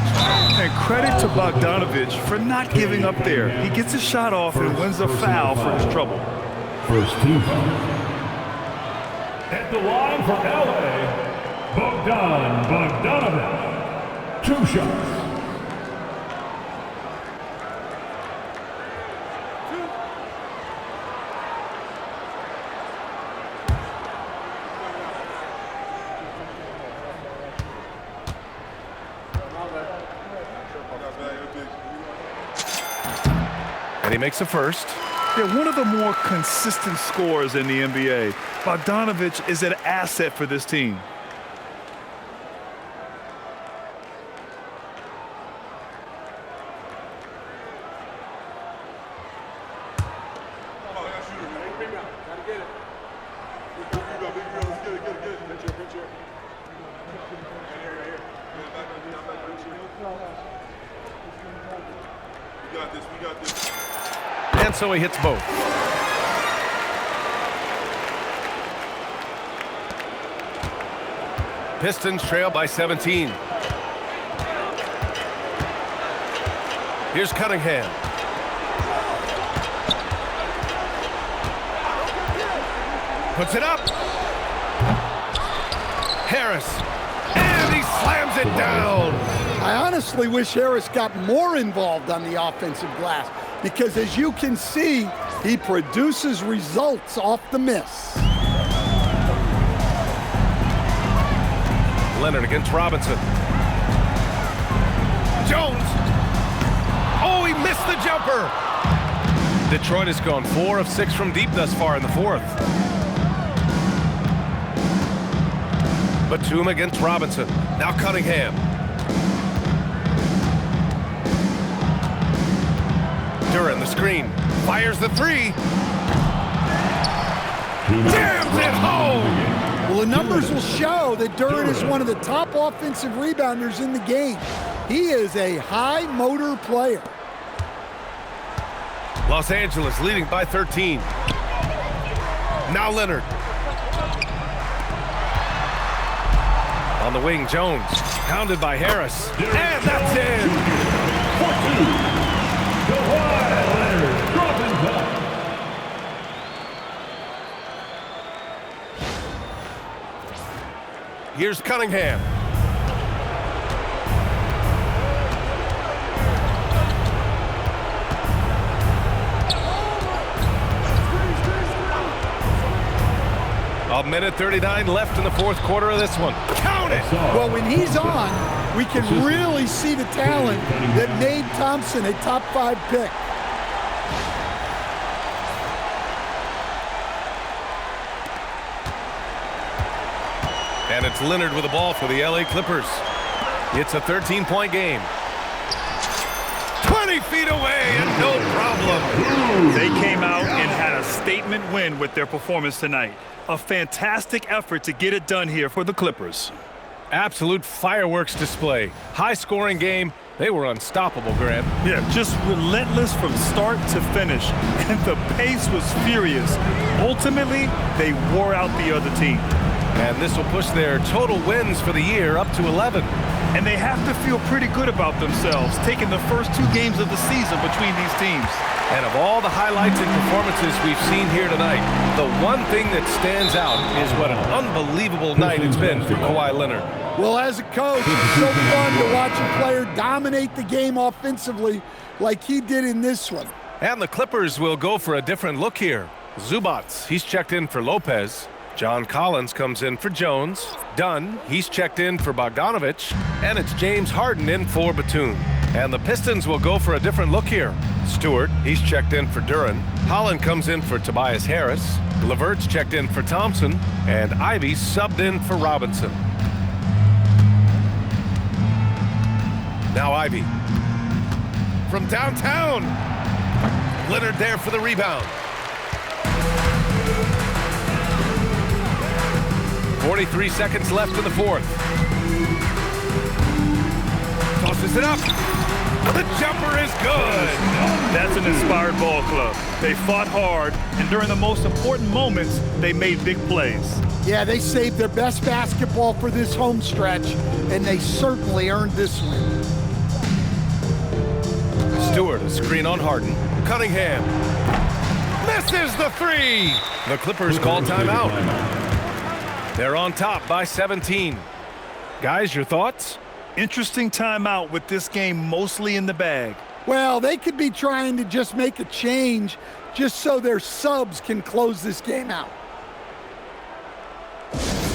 And credit to Bogdanovich for not giving up there. He gets a shot off and wins a foul for his trouble. First team foul. At the line for LA, Bogdanovich. 2 shots. And he makes a first. They're one of the more consistent scorers in the NBA. Bogdanovich is an asset for this team. And so he hits both. Pistons trail by 17. Here's Cunningham. Puts it up. Harris. And he slams it down. I honestly wish Harris got more involved on the offensive glass because, as you can see, he produces results off the miss. Leonard against Robinson. Jones. Oh, he missed the jumper. Detroit has gone 4 of 6 from deep thus far in the 4th. Batum against Robinson. Now Cunningham. Duran, the screen. Fires the 3. Jams it home. Well, the numbers will show that Duran is one of the top offensive rebounders in the game. He is a high motor player. Los Angeles leading by 13. Now Leonard. On the wing, Jones. Pounded by Harris. And that's in. Leonard dropping back. Here's Cunningham. A minute 39 left in the 4th quarter of this one. Count it! Well, when he's on, we can really see the talent that made Thompson a top 5 pick. And it's Leonard with the ball for the LA Clippers. It's a 13-point game. 20 feet away and no problem. They came out and had a statement win with their performance tonight. A fantastic effort to get it done here for the Clippers. Absolute fireworks display. High-scoring game. They were unstoppable, Grant. Yeah, just relentless from start to finish. And the pace was furious. Ultimately, they wore out the other team. And this will push their total wins for the year up to 11. And they have to feel pretty good about themselves, taking the first 2 games of the season between these teams. And of all the highlights and performances we've seen here tonight, the one thing that stands out is what an unbelievable night it's been for Kawhi Leonard. Well, as a coach, it's so fun to watch a player dominate the game offensively like he did in this one. And the Clippers will go for a different look here. Zubats, he's checked in for Lopez. John Collins comes in for Jones. Dunn, he's checked in for Bogdanovich. And it's James Harden in for Batum. And the Pistons will go for a different look here. Stewart, he's checked in for Duran. Holland comes in for Tobias Harris. Levert's checked in for Thompson. And Ivy subbed in for Robinson. Now Ivy. From downtown. Leonard there for the rebound. 43 seconds left in the 4th. Tosses it up. The jumper is good. That's an inspired ball club. They fought hard, and during the most important moments, they made big plays. Yeah, they saved their best basketball for this home stretch, and they certainly earned this win. Stewart, a screen on Harden. Cunningham. Misses the 3. The Clippers call timeout. They're on top by 17. Guys, your thoughts? Interesting timeout with this game mostly in the bag. Well, they could be trying to just make a change just so their subs can close this game out.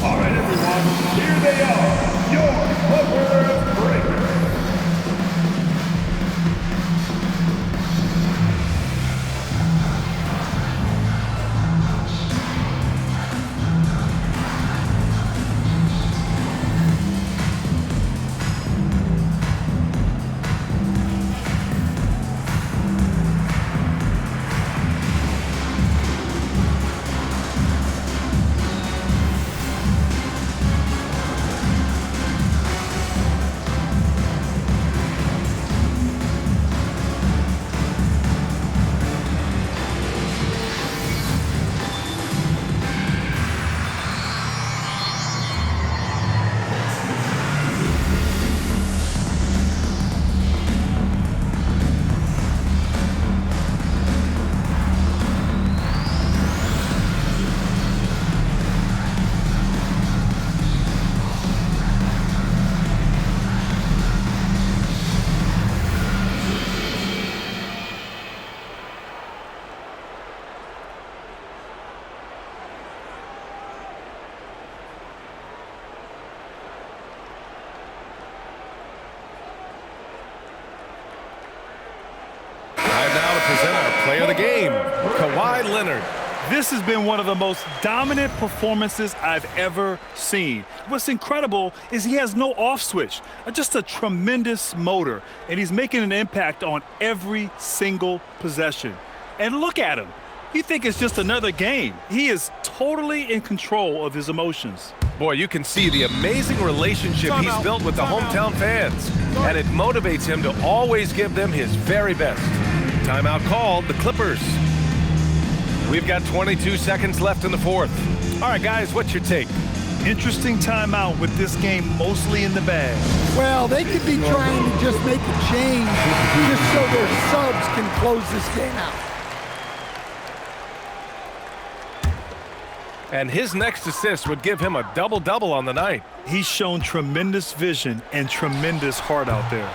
All right, everyone, here they are, your Clippers breakers. Present our player of the game, Kawhi Leonard. This has been one of the most dominant performances I've ever seen. What's incredible is he has no off switch, just a tremendous motor, and he's making an impact on every single possession. And look at him. You think it's just another game. He is totally in control of his emotions. Boy, you can see the amazing relationship he's built with the hometown fans, and it motivates him to always give them his very best. Timeout called, the Clippers. We've got 22 seconds left in the fourth. All right, guys, what's your take? Interesting timeout with this game mostly in the bag. Well, they could be trying to just make a change just so their subs can close this game out. And his next assist would give him a double-double on the night. He's shown tremendous vision and tremendous heart out there.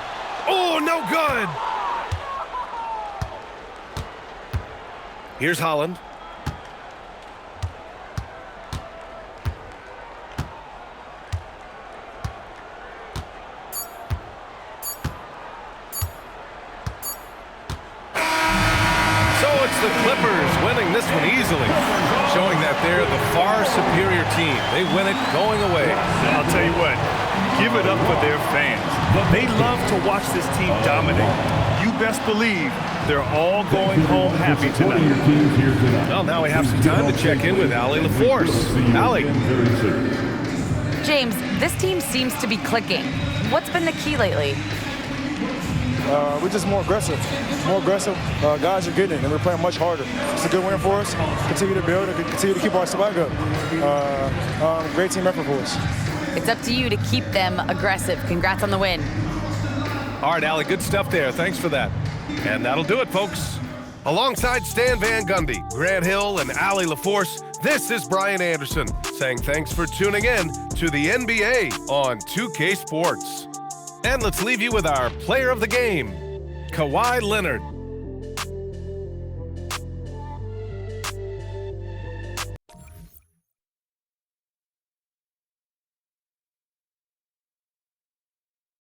Oh, no good! Here's Holland. So it's the Clippers winning this one easily, showing that they're the far superior team. They win it going away. I'll tell you what, give it up for their fans. They love to watch this team dominate. You best believe they're all going home happy tonight. Well, now we have some time to check in with Allie LaForce. Allie. James, this team seems to be clicking. What's been the key lately? We're just more aggressive. Guys are getting it, and we're playing much harder. It's a good win for us. Continue to build and continue to keep our swag up. Great team effort for us. It's up to you to keep them aggressive. Congrats on the win. All right, Allie, good stuff there. Thanks for that. And that'll do it, folks. Alongside Stan Van Gundy, Grant Hill, and Allie LaForce, this is Brian Anderson saying thanks for tuning in to the NBA on 2K Sports. And let's leave you with our player of the game, Kawhi Leonard.